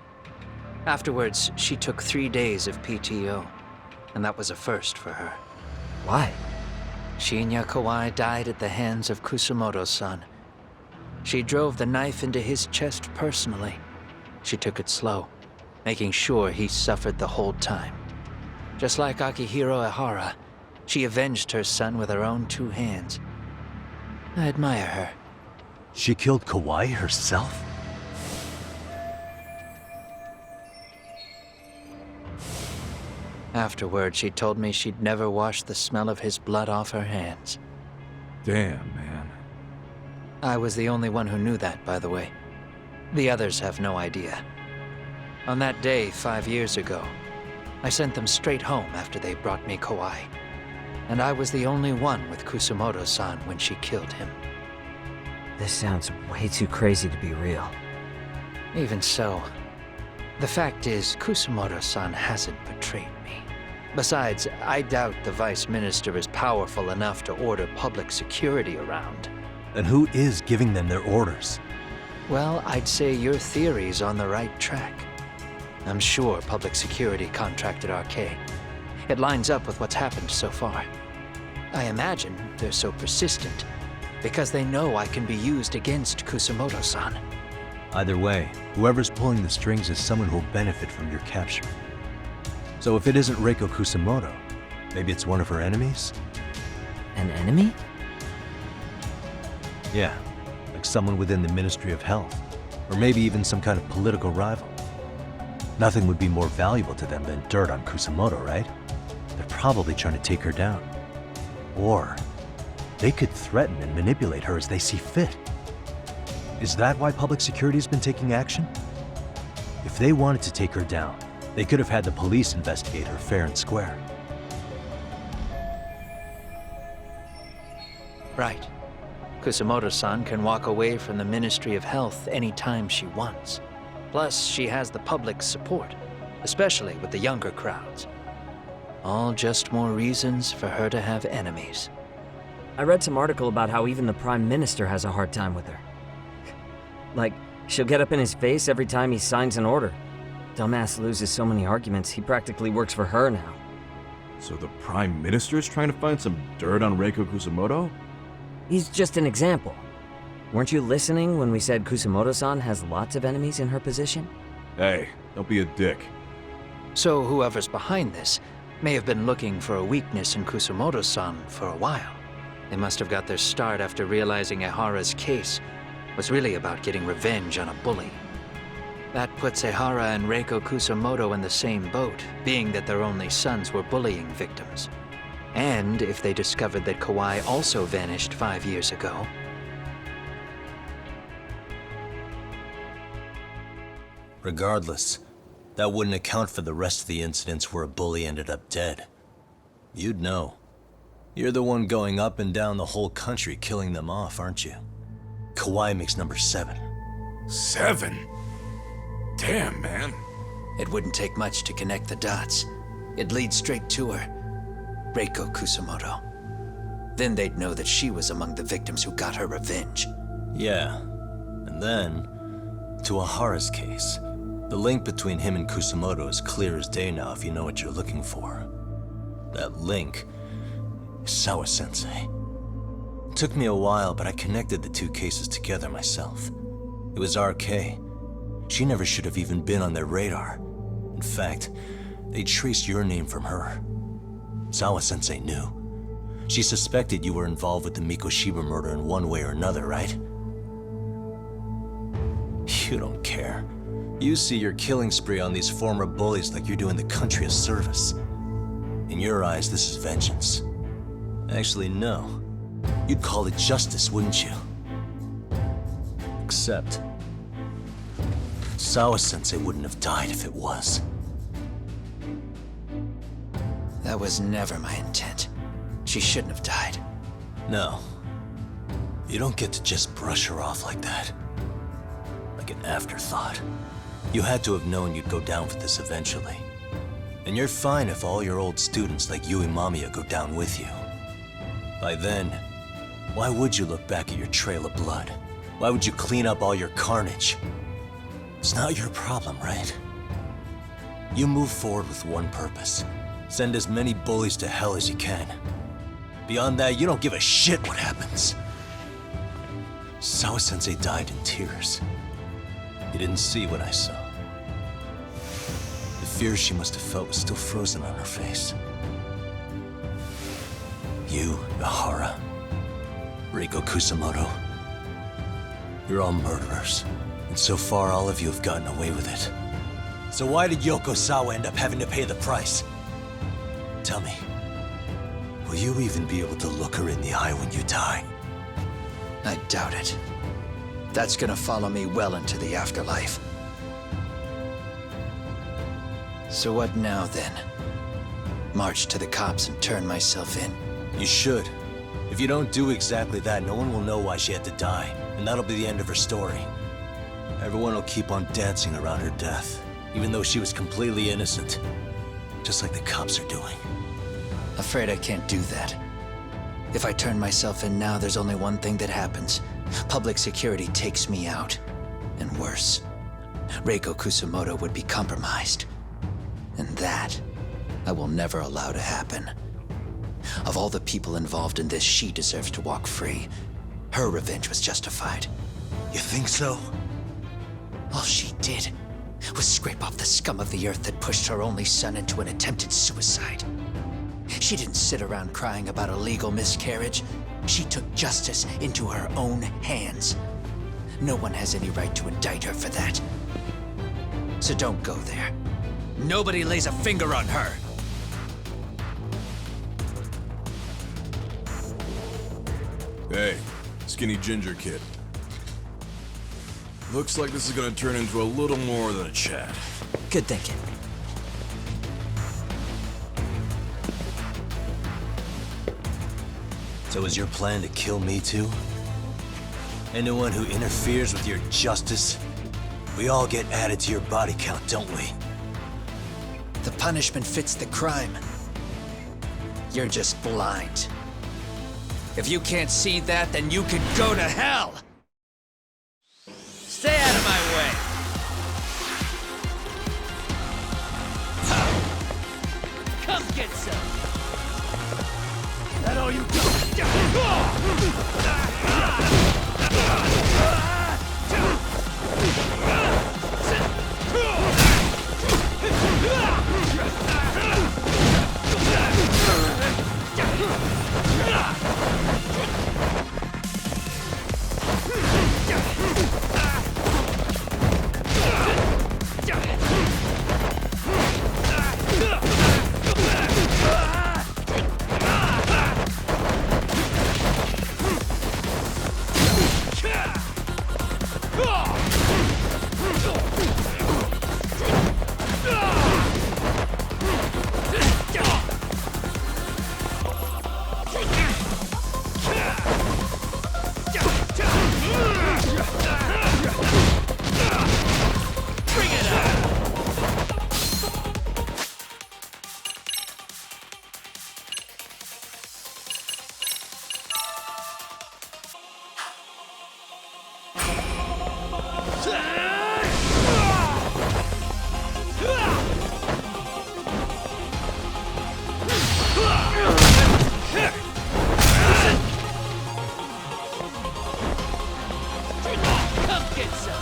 Afterwards, she took 3 days of PTO, and that was a first for her. Why? Shinya Kawai died at the hands of Kusumoto-san. She drove the knife into his chest personally. She took it slow, making sure he suffered the whole time. Just like Akihiro Ehara, she avenged her son with her own 2 hands. I admire her. She killed Kawai herself? Afterward, she told me she'd never wash the smell of his blood off her hands. Damn, man. I was the only one who knew that, by the way. The others have no idea. On that day, 5 years ago, I sent them straight home after they brought me Kawai. And I was the only one with Kusumoto-san when she killed him. This sounds way too crazy to be real. Even so, the fact is, Kusumoto-san hasn't betrayed me. Besides, I doubt the Vice Minister is powerful enough to order public security around. Then who is giving them their orders? Well, I'd say your theory's on the right track. I'm sure public security contracted RK. It lines up with what's happened so far. I imagine they're so persistent because they know I can be used against Kusumoto-san. Either way, whoever's pulling the strings is someone who'll benefit from your capture. So if it isn't Reiko Kusumoto, maybe it's one of her enemies? An enemy? Yeah, like someone within the Ministry of Health, or maybe even some kind of political rival. Nothing would be more valuable to them than dirt on Kusumoto, right? They're probably trying to take her down. Or they could threaten and manipulate her as they see fit. Is that why public security has been taking action? If they wanted to take her down, they could have had the police investigate her fair and square. Right. Kusumoto-san can walk away from the Ministry of Health anytime she wants. Plus, she has the public's support, especially with the younger crowds. All just more reasons for her to have enemies. I read some article about how even the Prime Minister has a hard time with her. Like, she'll get up in his face every time he signs an order. Dumbass loses so many arguments, he practically works for her now. So the Prime Minister's trying to find some dirt on Reiko Kusumoto? He's just an example. Weren't you listening when we said Kusumoto-san has lots of enemies in her position? Hey, don't be a dick. So whoever's behind this may have been looking for a weakness in Kusumoto-san for a while. They must have got their start after realizing Ehara's case was really about getting revenge on a bully. That puts Ehara and Reiko Kusumoto in the same boat, being that their only sons were bullying victims. And if they discovered that Kawai also vanished 5 years ago. Regardless, that wouldn't account for the rest of the incidents where a bully ended up dead. You'd know. You're the one going up and down the whole country killing them off, aren't you? Kawai makes number 7. 7? Damn, man. It wouldn't take much to connect the dots. It'd lead straight to her. Reiko Kusumoto. Then they'd know that she was among the victims who got her revenge. Yeah, and then, to Ahara's case. The link between him and Kusumoto is clear as day now if you know what you're looking for. That link is Sawa-sensei. It took me a while, but I connected the two cases together myself. It was RK. She never should have even been on their radar. In fact, they traced your name from her. Sawa-sensei knew. She suspected you were involved with the Mikoshiba murder in one way or another, right? You don't care. You see your killing spree on these former bullies like you're doing the country a service. In your eyes, this is vengeance. Actually, no. You'd call it justice, wouldn't you? Except, Sawa-sensei wouldn't have died if it was. That was never my intent. She shouldn't have died. No. You don't get to just brush her off like that. Like an afterthought. You had to have known you'd go down for this eventually. And you're fine if all your old students like you and Mamiya go down with you. By then, why would you look back at your trail of blood? Why would you clean up all your carnage? It's not your problem, right? You move forward with one purpose. Send as many bullies to hell as you can. Beyond that, you don't give a shit what happens. Sawa-sensei died in tears. You didn't see what I saw. The fear she must have felt was still frozen on her face. You, Ahara, Reiko Kusumoto, you're all murderers. And so far, all of you have gotten away with it. So why did Yoko Sawa end up having to pay the price? Tell me, will you even be able to look her in the eye when you die? I doubt it. That's gonna follow me well into the afterlife. So what now, then? March to the cops and turn myself in? You should. If you don't do exactly that, no one will know why she had to die, and that'll be the end of her story. Everyone will keep on dancing around her death, even though she was completely innocent. Just like the cops are doing. Afraid I can't do that. If I turn myself in now, there's only one thing that happens. Public security takes me out. And worse, Reiko Kusumoto would be compromised. And that, I will never allow to happen. Of all the people involved in this, she deserves to walk free. Her revenge was justified. You think so? All she did was scrape off the scum of the earth that pushed her only son into an attempted suicide. She didn't sit around crying about a legal miscarriage. She took justice into her own hands. No one has any right to indict her for that. So don't go there. Nobody lays a finger on her. Hey, skinny ginger kid. Looks like this is gonna turn into a little more than a chat. Good thinking. So is your plan to kill me too? Anyone who interferes with your justice, we all get added to your body count, don't we? The punishment fits the crime. You're just blind. If you can't see that, then you can go to hell! Stay out of my way! Come get some! That all you get some.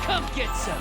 Come get some.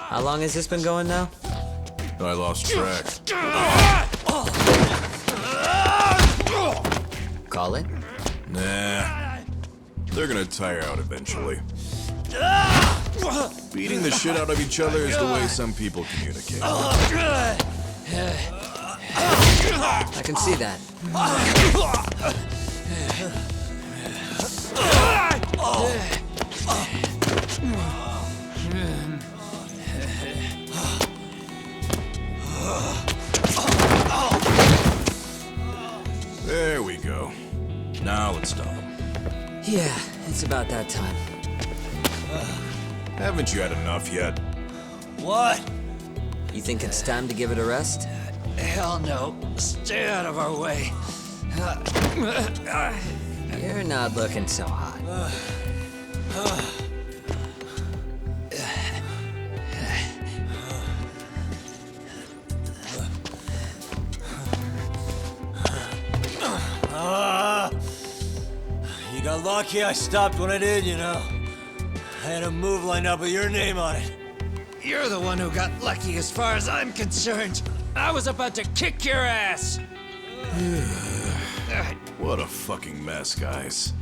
How long has this been going now? I lost track. Call it? Nah. They're gonna tire out eventually. Beating the shit out of each other is the way some people communicate. I can see that. There we go. Now let's stop him. Yeah, it's about that time. Haven't you had enough yet? What? You think it's time to give it a rest? Hell no. Stay out of our way. You're not looking so hot. You got lucky I stopped when I did, you know. I had a move lined up with your name on it. You're the one who got lucky as far as I'm concerned. I was about to kick your ass. What a fucking mess, guys.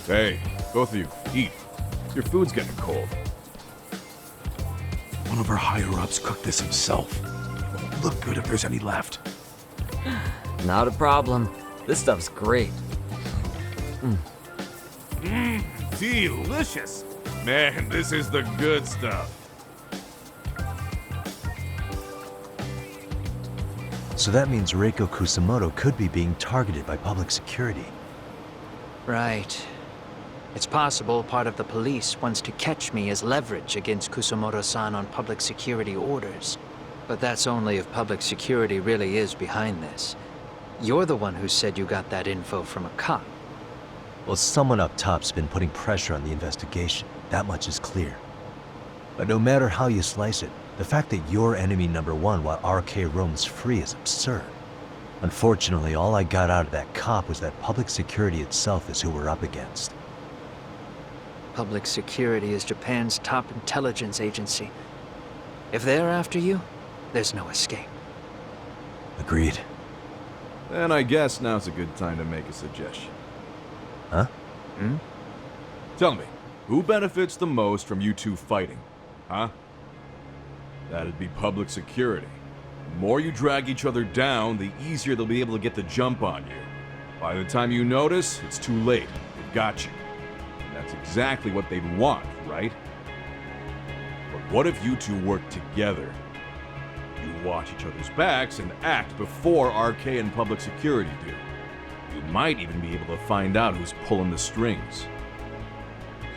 Hey, both of you, eat. Your food's getting cold. One of our higher-ups cooked this himself. It won't look good if there's any left. Not a problem. This stuff's great. Delicious. Man, this is the good stuff. So that means Reiko Kusamoto could be being targeted by public security. Right. It's possible part of the police wants to catch me as leverage against Kusamoto-san on public security orders. But that's only if public security really is behind this. You're the one who said you got that info from a cop. Well, someone up top's been putting pressure on the investigation. That much is clear. But no matter how you slice it, the fact that you're enemy number one while RK roams free is absurd. Unfortunately, all I got out of that cop was that public security itself is who we're up against. Public security is Japan's top intelligence agency. If they're after you, there's no escape. Agreed. And I guess now's a good time to make a suggestion. Huh? Tell me, who benefits the most from you two fighting? Huh? That'd be public security. The more you drag each other down, the easier they'll be able to get the jump on you. By the time you notice, it's too late. They've got you. And that's exactly what they'd want, right? But what if you two work together? You watch each other's backs and act before RK and public security do. You might even be able to find out who's pulling the strings.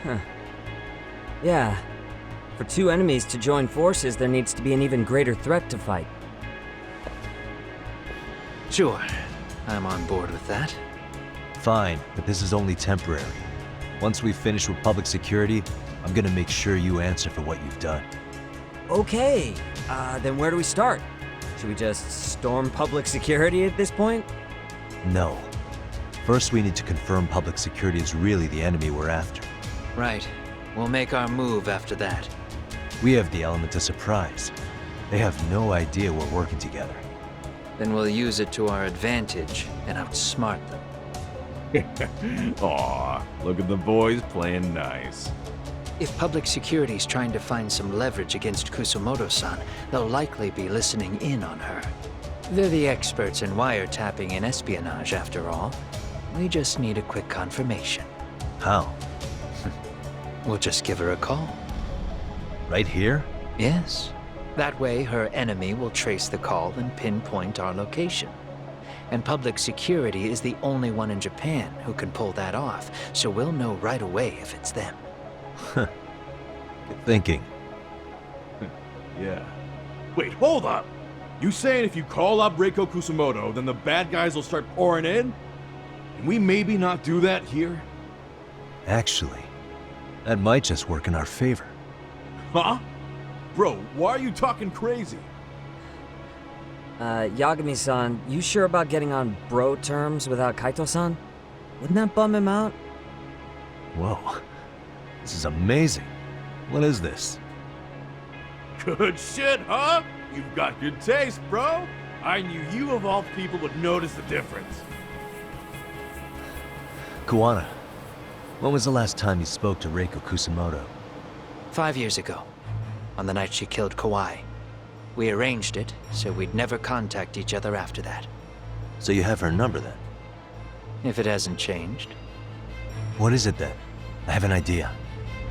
Huh. Yeah. For two enemies to join forces, there needs to be an even greater threat to fight. Sure. I'm on board with that. Fine, but this is only temporary. Once we finish with public security, I'm gonna make sure you answer for what you've done. Okay, then where do we start? Should we just storm public security at this point? No. First, we need to confirm public security is really the enemy we're after. Right. We'll make our move after that. We have the element of surprise. They have no idea we're working together. Then we'll use it to our advantage and outsmart them. Aw, look at the boys playing nice. If public security's trying to find some leverage against Kusumoto-san, they'll likely be listening in on her. They're the experts in wiretapping and espionage, after all. We just need a quick confirmation. How? We'll just give her a call. Right here? Yes. That way, her enemy will trace the call and pinpoint our location. And public security is the only one in Japan who can pull that off, so we'll know right away if it's them. Good thinking. Yeah. Wait, hold up! You saying if you call up Reiko Kusumoto, then the bad guys will start pouring in? Can we maybe not do that here? Actually, that might just work in our favor. Huh? Bro, why are you talking crazy? Yagami-san, you sure about getting on bro terms without Kaito-san? Wouldn't that bum him out? Whoa. This is amazing. What is this? Good shit, huh? You've got good taste, bro. I knew you of all people would notice the difference. Kuwana, when was the last time you spoke to Reiko Kusumoto? 5 years ago, on the night she killed Kawai. We arranged it, so we'd never contact each other after that. So you have her number then? If it hasn't changed. What is it then? I have an idea.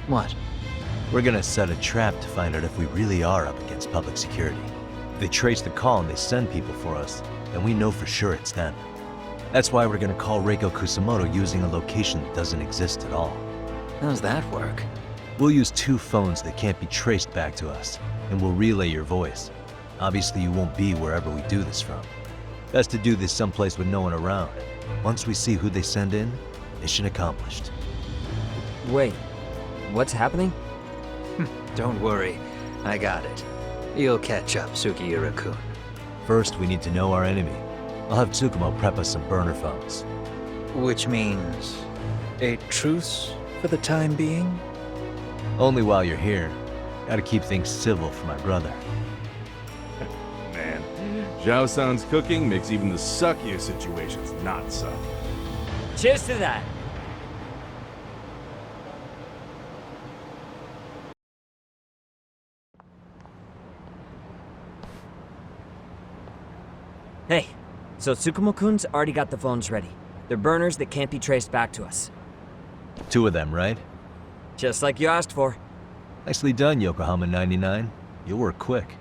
What? We're gonna set a trap to find out if we really are up against public security. If they trace the call and they send people for us, then we know for sure it's them. That's why we're gonna call Reiko Kusumoto using a location that doesn't exist at all. How's that work? We'll use 2 phones that can't be traced back to us, and we'll relay your voice. Obviously, you won't be wherever we do this from. Best to do this someplace with no one around. Once we see who they send in, mission accomplished. Wait, what's happening? Don't worry, I got it. You'll catch up, Sugiura-kun. First, we need to know our enemy. I'll have Tsukumo prep us some burner phones. Which means a truce for the time being? Only while you're here. Gotta keep things civil for my brother. Man, Zhao-san's cooking makes even the suckiest situations not suck. Cheers to that! Hey, so Tsukumo-kun's already got the phones ready. They're burners that can't be traced back to us. 2 of them, right? Just like you asked for. Nicely done, Yokohama 99. You'll work quick.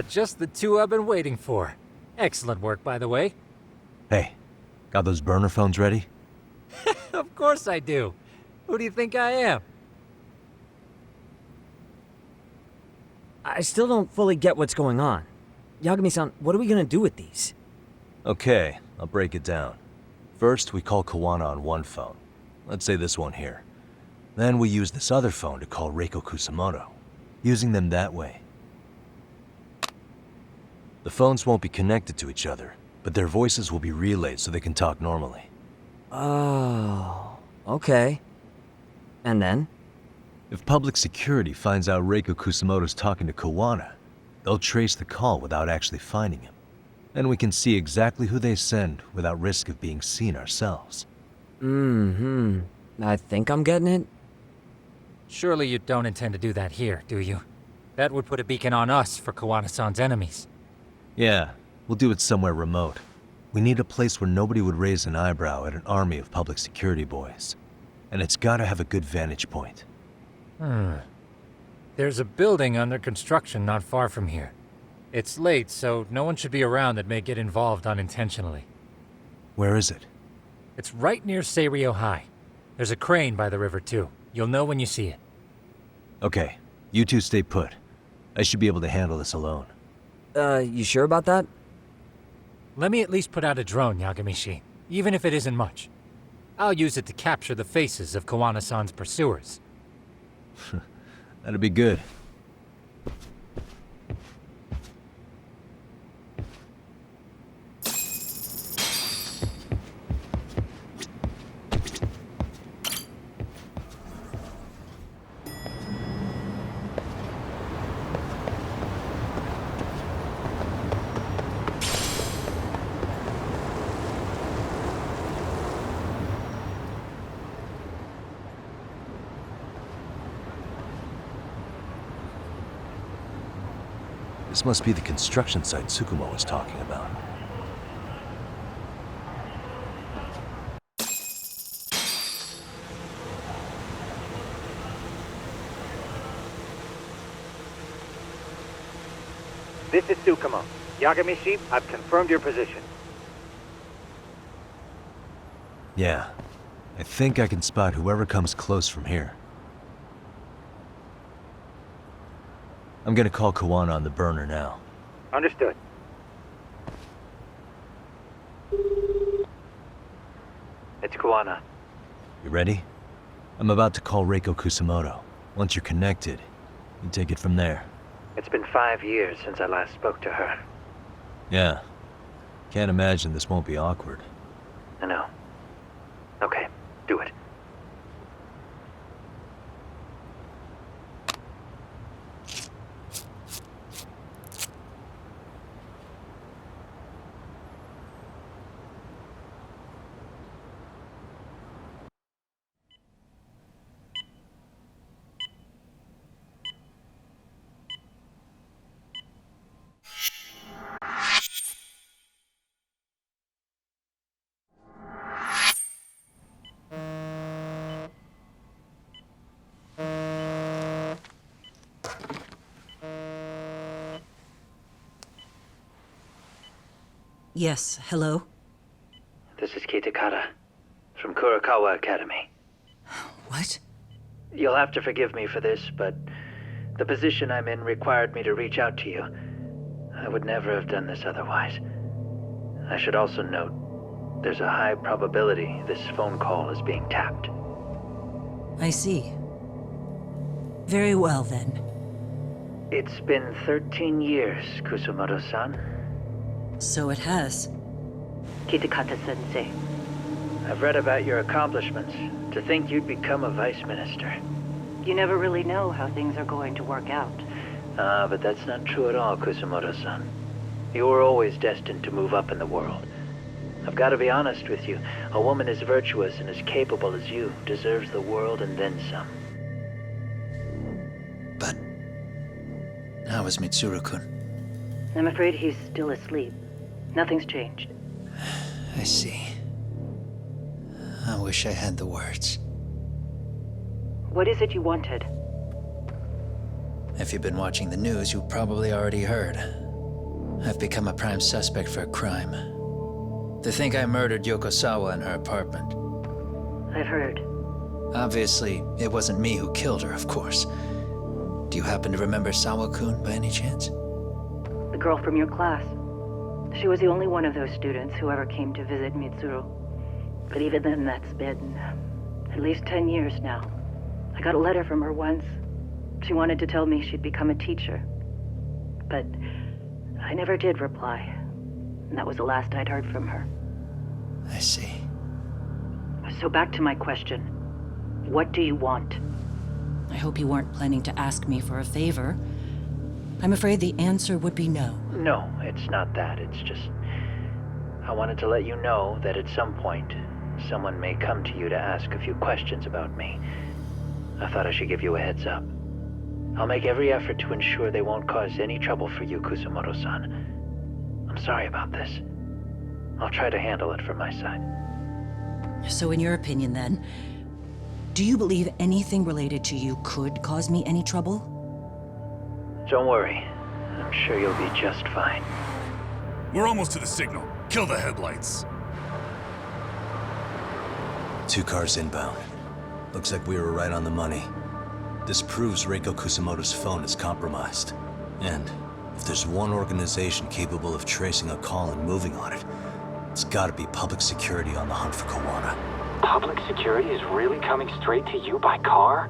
Just the 2 I've been waiting for. Excellent work, by the way. Hey, got those burner phones ready? Of course I do. Who do you think I am? I still don't fully get what's going on. Yagami-san, what are we gonna do with these? Okay, I'll break it down. First, we call Kuwana on one phone. Let's say this one here. Then we use this other phone to call Reiko Kusumoto. Using them that way. The phones won't be connected to each other, but their voices will be relayed so they can talk normally. Oh, okay. And then? If public security finds out Reiko Kusumoto's talking to Kuwana, they'll trace the call without actually finding him. Then we can see exactly who they send without risk of being seen ourselves. I think I'm getting it. Surely you don't intend to do that here, do you? That would put a beacon on us for Kuwana-san's enemies. Yeah, we'll do it somewhere remote. We need a place where nobody would raise an eyebrow at an army of public security boys. And it's gotta have a good vantage point. There's a building under construction not far from here. It's late, so no one should be around that may get involved unintentionally. Where is it? It's right near Seirio High. There's a crane by the river, too. You'll know when you see it. Okay, you two stay put. I should be able to handle this alone. You sure about that? Let me at least put out a drone, Yagami, even if it isn't much. I'll use it to capture the faces of Kuwana-san's pursuers. That'd be good. This must be the construction site Tsukumo was talking about. This is Tsukumo. Yagami, I've confirmed your position. Yeah, I think I can spot whoever comes close from here. I'm gonna call Kuwana on the burner now. Understood. It's Kuwana. You ready? I'm about to call Reiko Kusumoto. Once you're connected, you take it from there. It's been 5 years since I last spoke to her. Yeah. Can't imagine this won't be awkward. I know. Okay, do it. Yes, hello? This is Kitakata, from Kurakawa Academy. What? You'll have to forgive me for this, but the position I'm in required me to reach out to you. I would never have done this otherwise. I should also note, there's a high probability this phone call is being tapped. I see. Very well, then. It's been 13 years, Kusumoto-san. So it has. Kitakata-sensei. I've read about your accomplishments. To think you'd become a vice minister. You never really know how things are going to work out. But that's not true at all, Kusumoto-san. You were always destined to move up in the world. I've got to be honest with you. A woman as virtuous and as capable as you deserves the world and then some. But how is Mitsuru-kun? I'm afraid he's still asleep. Nothing's changed. I see. I wish I had the words. What is it you wanted? If you've been watching the news, you probably already heard. I've become a prime suspect for a crime. They think I murdered Yokosawa in her apartment. I've heard. Obviously, it wasn't me who killed her, of course. Do you happen to remember Sawa-kun by any chance? The girl from your class. She was the only one of those students who ever came to visit Mitsuru. But even then, that's been at least 10 years now. I got a letter from her once. She wanted to tell me she'd become a teacher. But I never did reply. And that was the last I'd heard from her. I see. So back to my question. What do you want? I hope you weren't planning to ask me for a favor. I'm afraid the answer would be no. No, it's not that. It's just... I wanted to let you know that at some point, someone may come to you to ask a few questions about me. I thought I should give you a heads up. I'll make every effort to ensure they won't cause any trouble for you, Kusumoto-san. I'm sorry about this. I'll try to handle it from my side. So in your opinion then, do you believe anything related to you could cause me any trouble? Don't worry. I'm sure you'll be just fine. We're almost to the signal. Kill the headlights. 2 cars inbound. Looks like we were right on the money. This proves Reiko Kusumoto's phone is compromised. And if there's one organization capable of tracing a call and moving on it, it's gotta be public security on the hunt for Kuwana. Public security is really coming straight to you by car?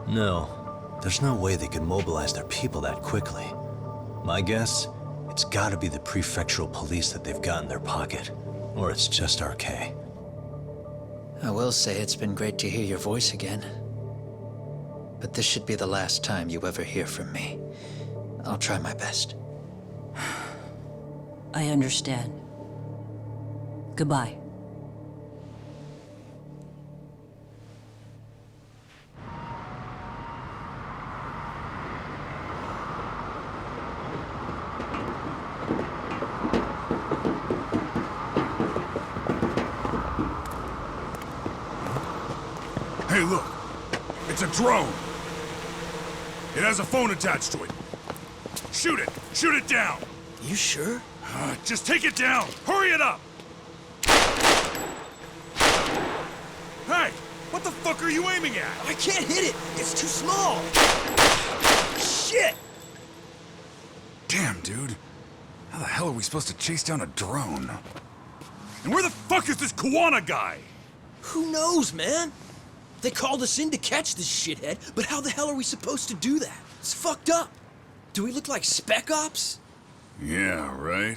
No. There's no way they could mobilize their people that quickly. My guess, it's gotta be the prefectural police that they've got in their pocket. Or it's just RK. I will say it's been great to hear your voice again. But this should be the last time you ever hear from me. I'll try my best. I understand. Goodbye. Hey, look! It's a drone! It has a phone attached to it. Shoot it! Shoot it down! You sure? Just take it down! Hurry it up! Hey! What the fuck are you aiming at? I can't hit it! It's too small! Shit! Damn, dude. How the hell are we supposed to chase down a drone? And where the fuck is this Kuwana guy? Who knows, man? They called us in to catch this shithead, but how the hell are we supposed to do that? It's fucked up. Do we look like spec ops? Yeah, right.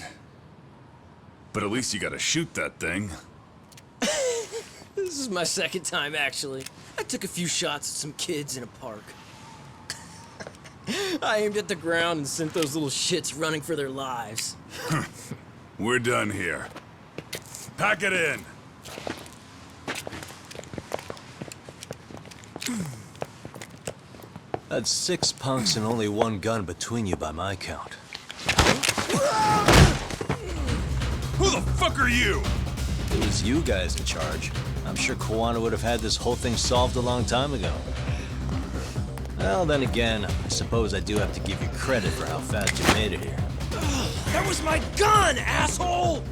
But at least you gotta shoot that thing. This is my second time, actually. I took a few shots at some kids in a park. I aimed at the ground and sent those little shits running for their lives. We're done here. Pack it in. That's 6 punks and only 1 gun between you by my count. Who the fuck are you? If it was you guys in charge, I'm sure Kuwana would have had this whole thing solved a long time ago. Well, then again, I suppose I do have to give you credit for how fast you made it here. That was my gun, asshole!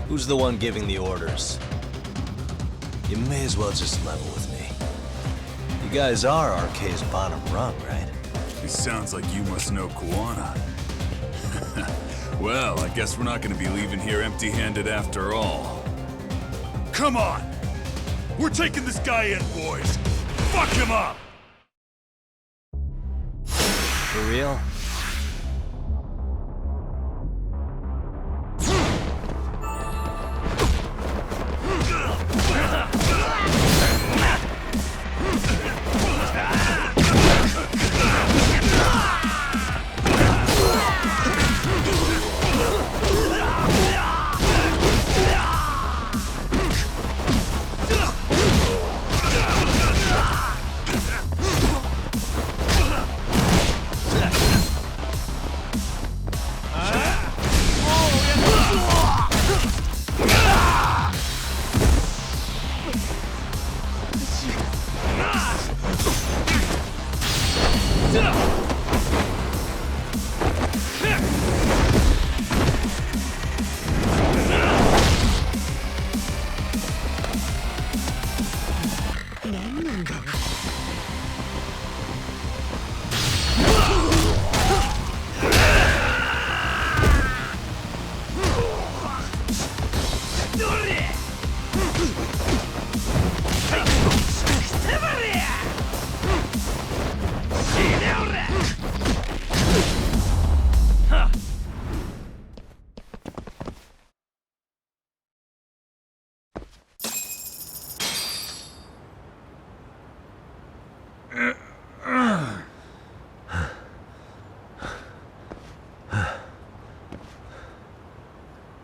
Who's the one giving the orders? You may as well just level with me. You guys are RK's bottom rung, right? It sounds like you must know Kuwana. Well, I guess we're not gonna be leaving here empty-handed after all. Come on! We're taking this guy in, boys! Fuck him up! For real?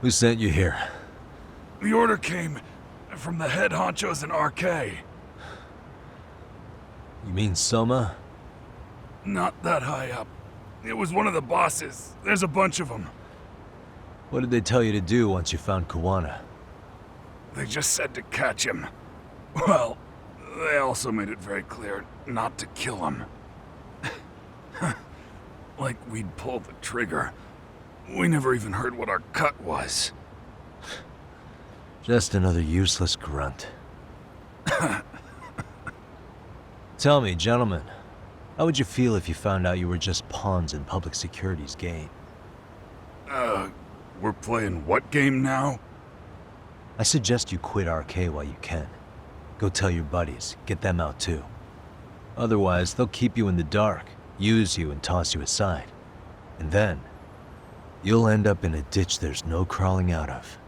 Who sent you here? The order came from the head honchos in RK. You mean Soma? Not that high up. It was one of the bosses. There's a bunch of them. What did they tell you to do once you found Kuwana? They just said to catch him. Well, they also made it very clear not to kill him. Like we'd pull the trigger. We never even heard what our cut was. Just another useless grunt. Tell me, gentlemen, how would you feel if you found out you were just pawns in public security's game? We're playing what game now? I suggest you quit RK while you can. Go tell your buddies, get them out too. Otherwise, they'll keep you in the dark, use you and toss you aside. And then, you'll end up in a ditch there's no crawling out of.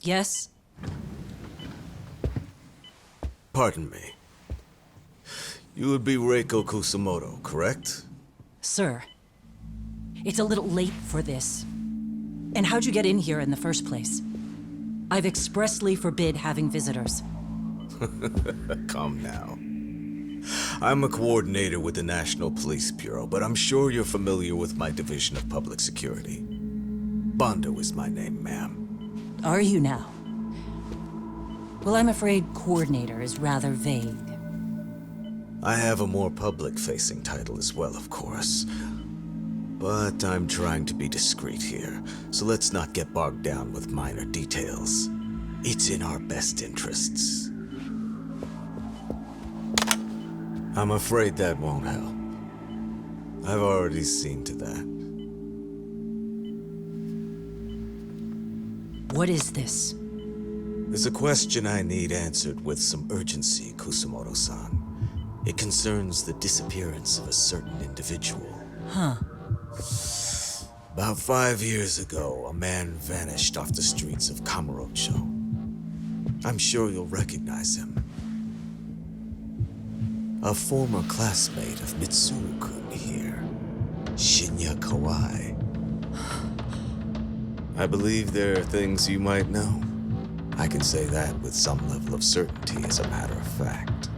Yes? Pardon me. You would be Reiko Kusumoto, correct? Sir, it's a little late for this. And how'd you get in here in the first place? I've expressly forbid having visitors. Calm now. I'm a coordinator with the National Police Bureau, but I'm sure you're familiar with my Division of Public Security. Bondo is my name, ma'am. Are you now? Well, I'm afraid coordinator is rather vague. I have a more public-facing title as well, of course. But I'm trying to be discreet here, so let's not get bogged down with minor details. It's in our best interests. I'm afraid that won't help. I've already seen to that. What is this? There's a question I need answered with some urgency, Kusumoto-san. It concerns the disappearance of a certain individual. Huh. About 5 years ago, a man vanished off the streets of Kamurocho. I'm sure you'll recognize him. A former classmate of Mitsuru-kun here, Shinya Kawai. I believe there are things you might know. I can say that with some level of certainty, as a matter of fact.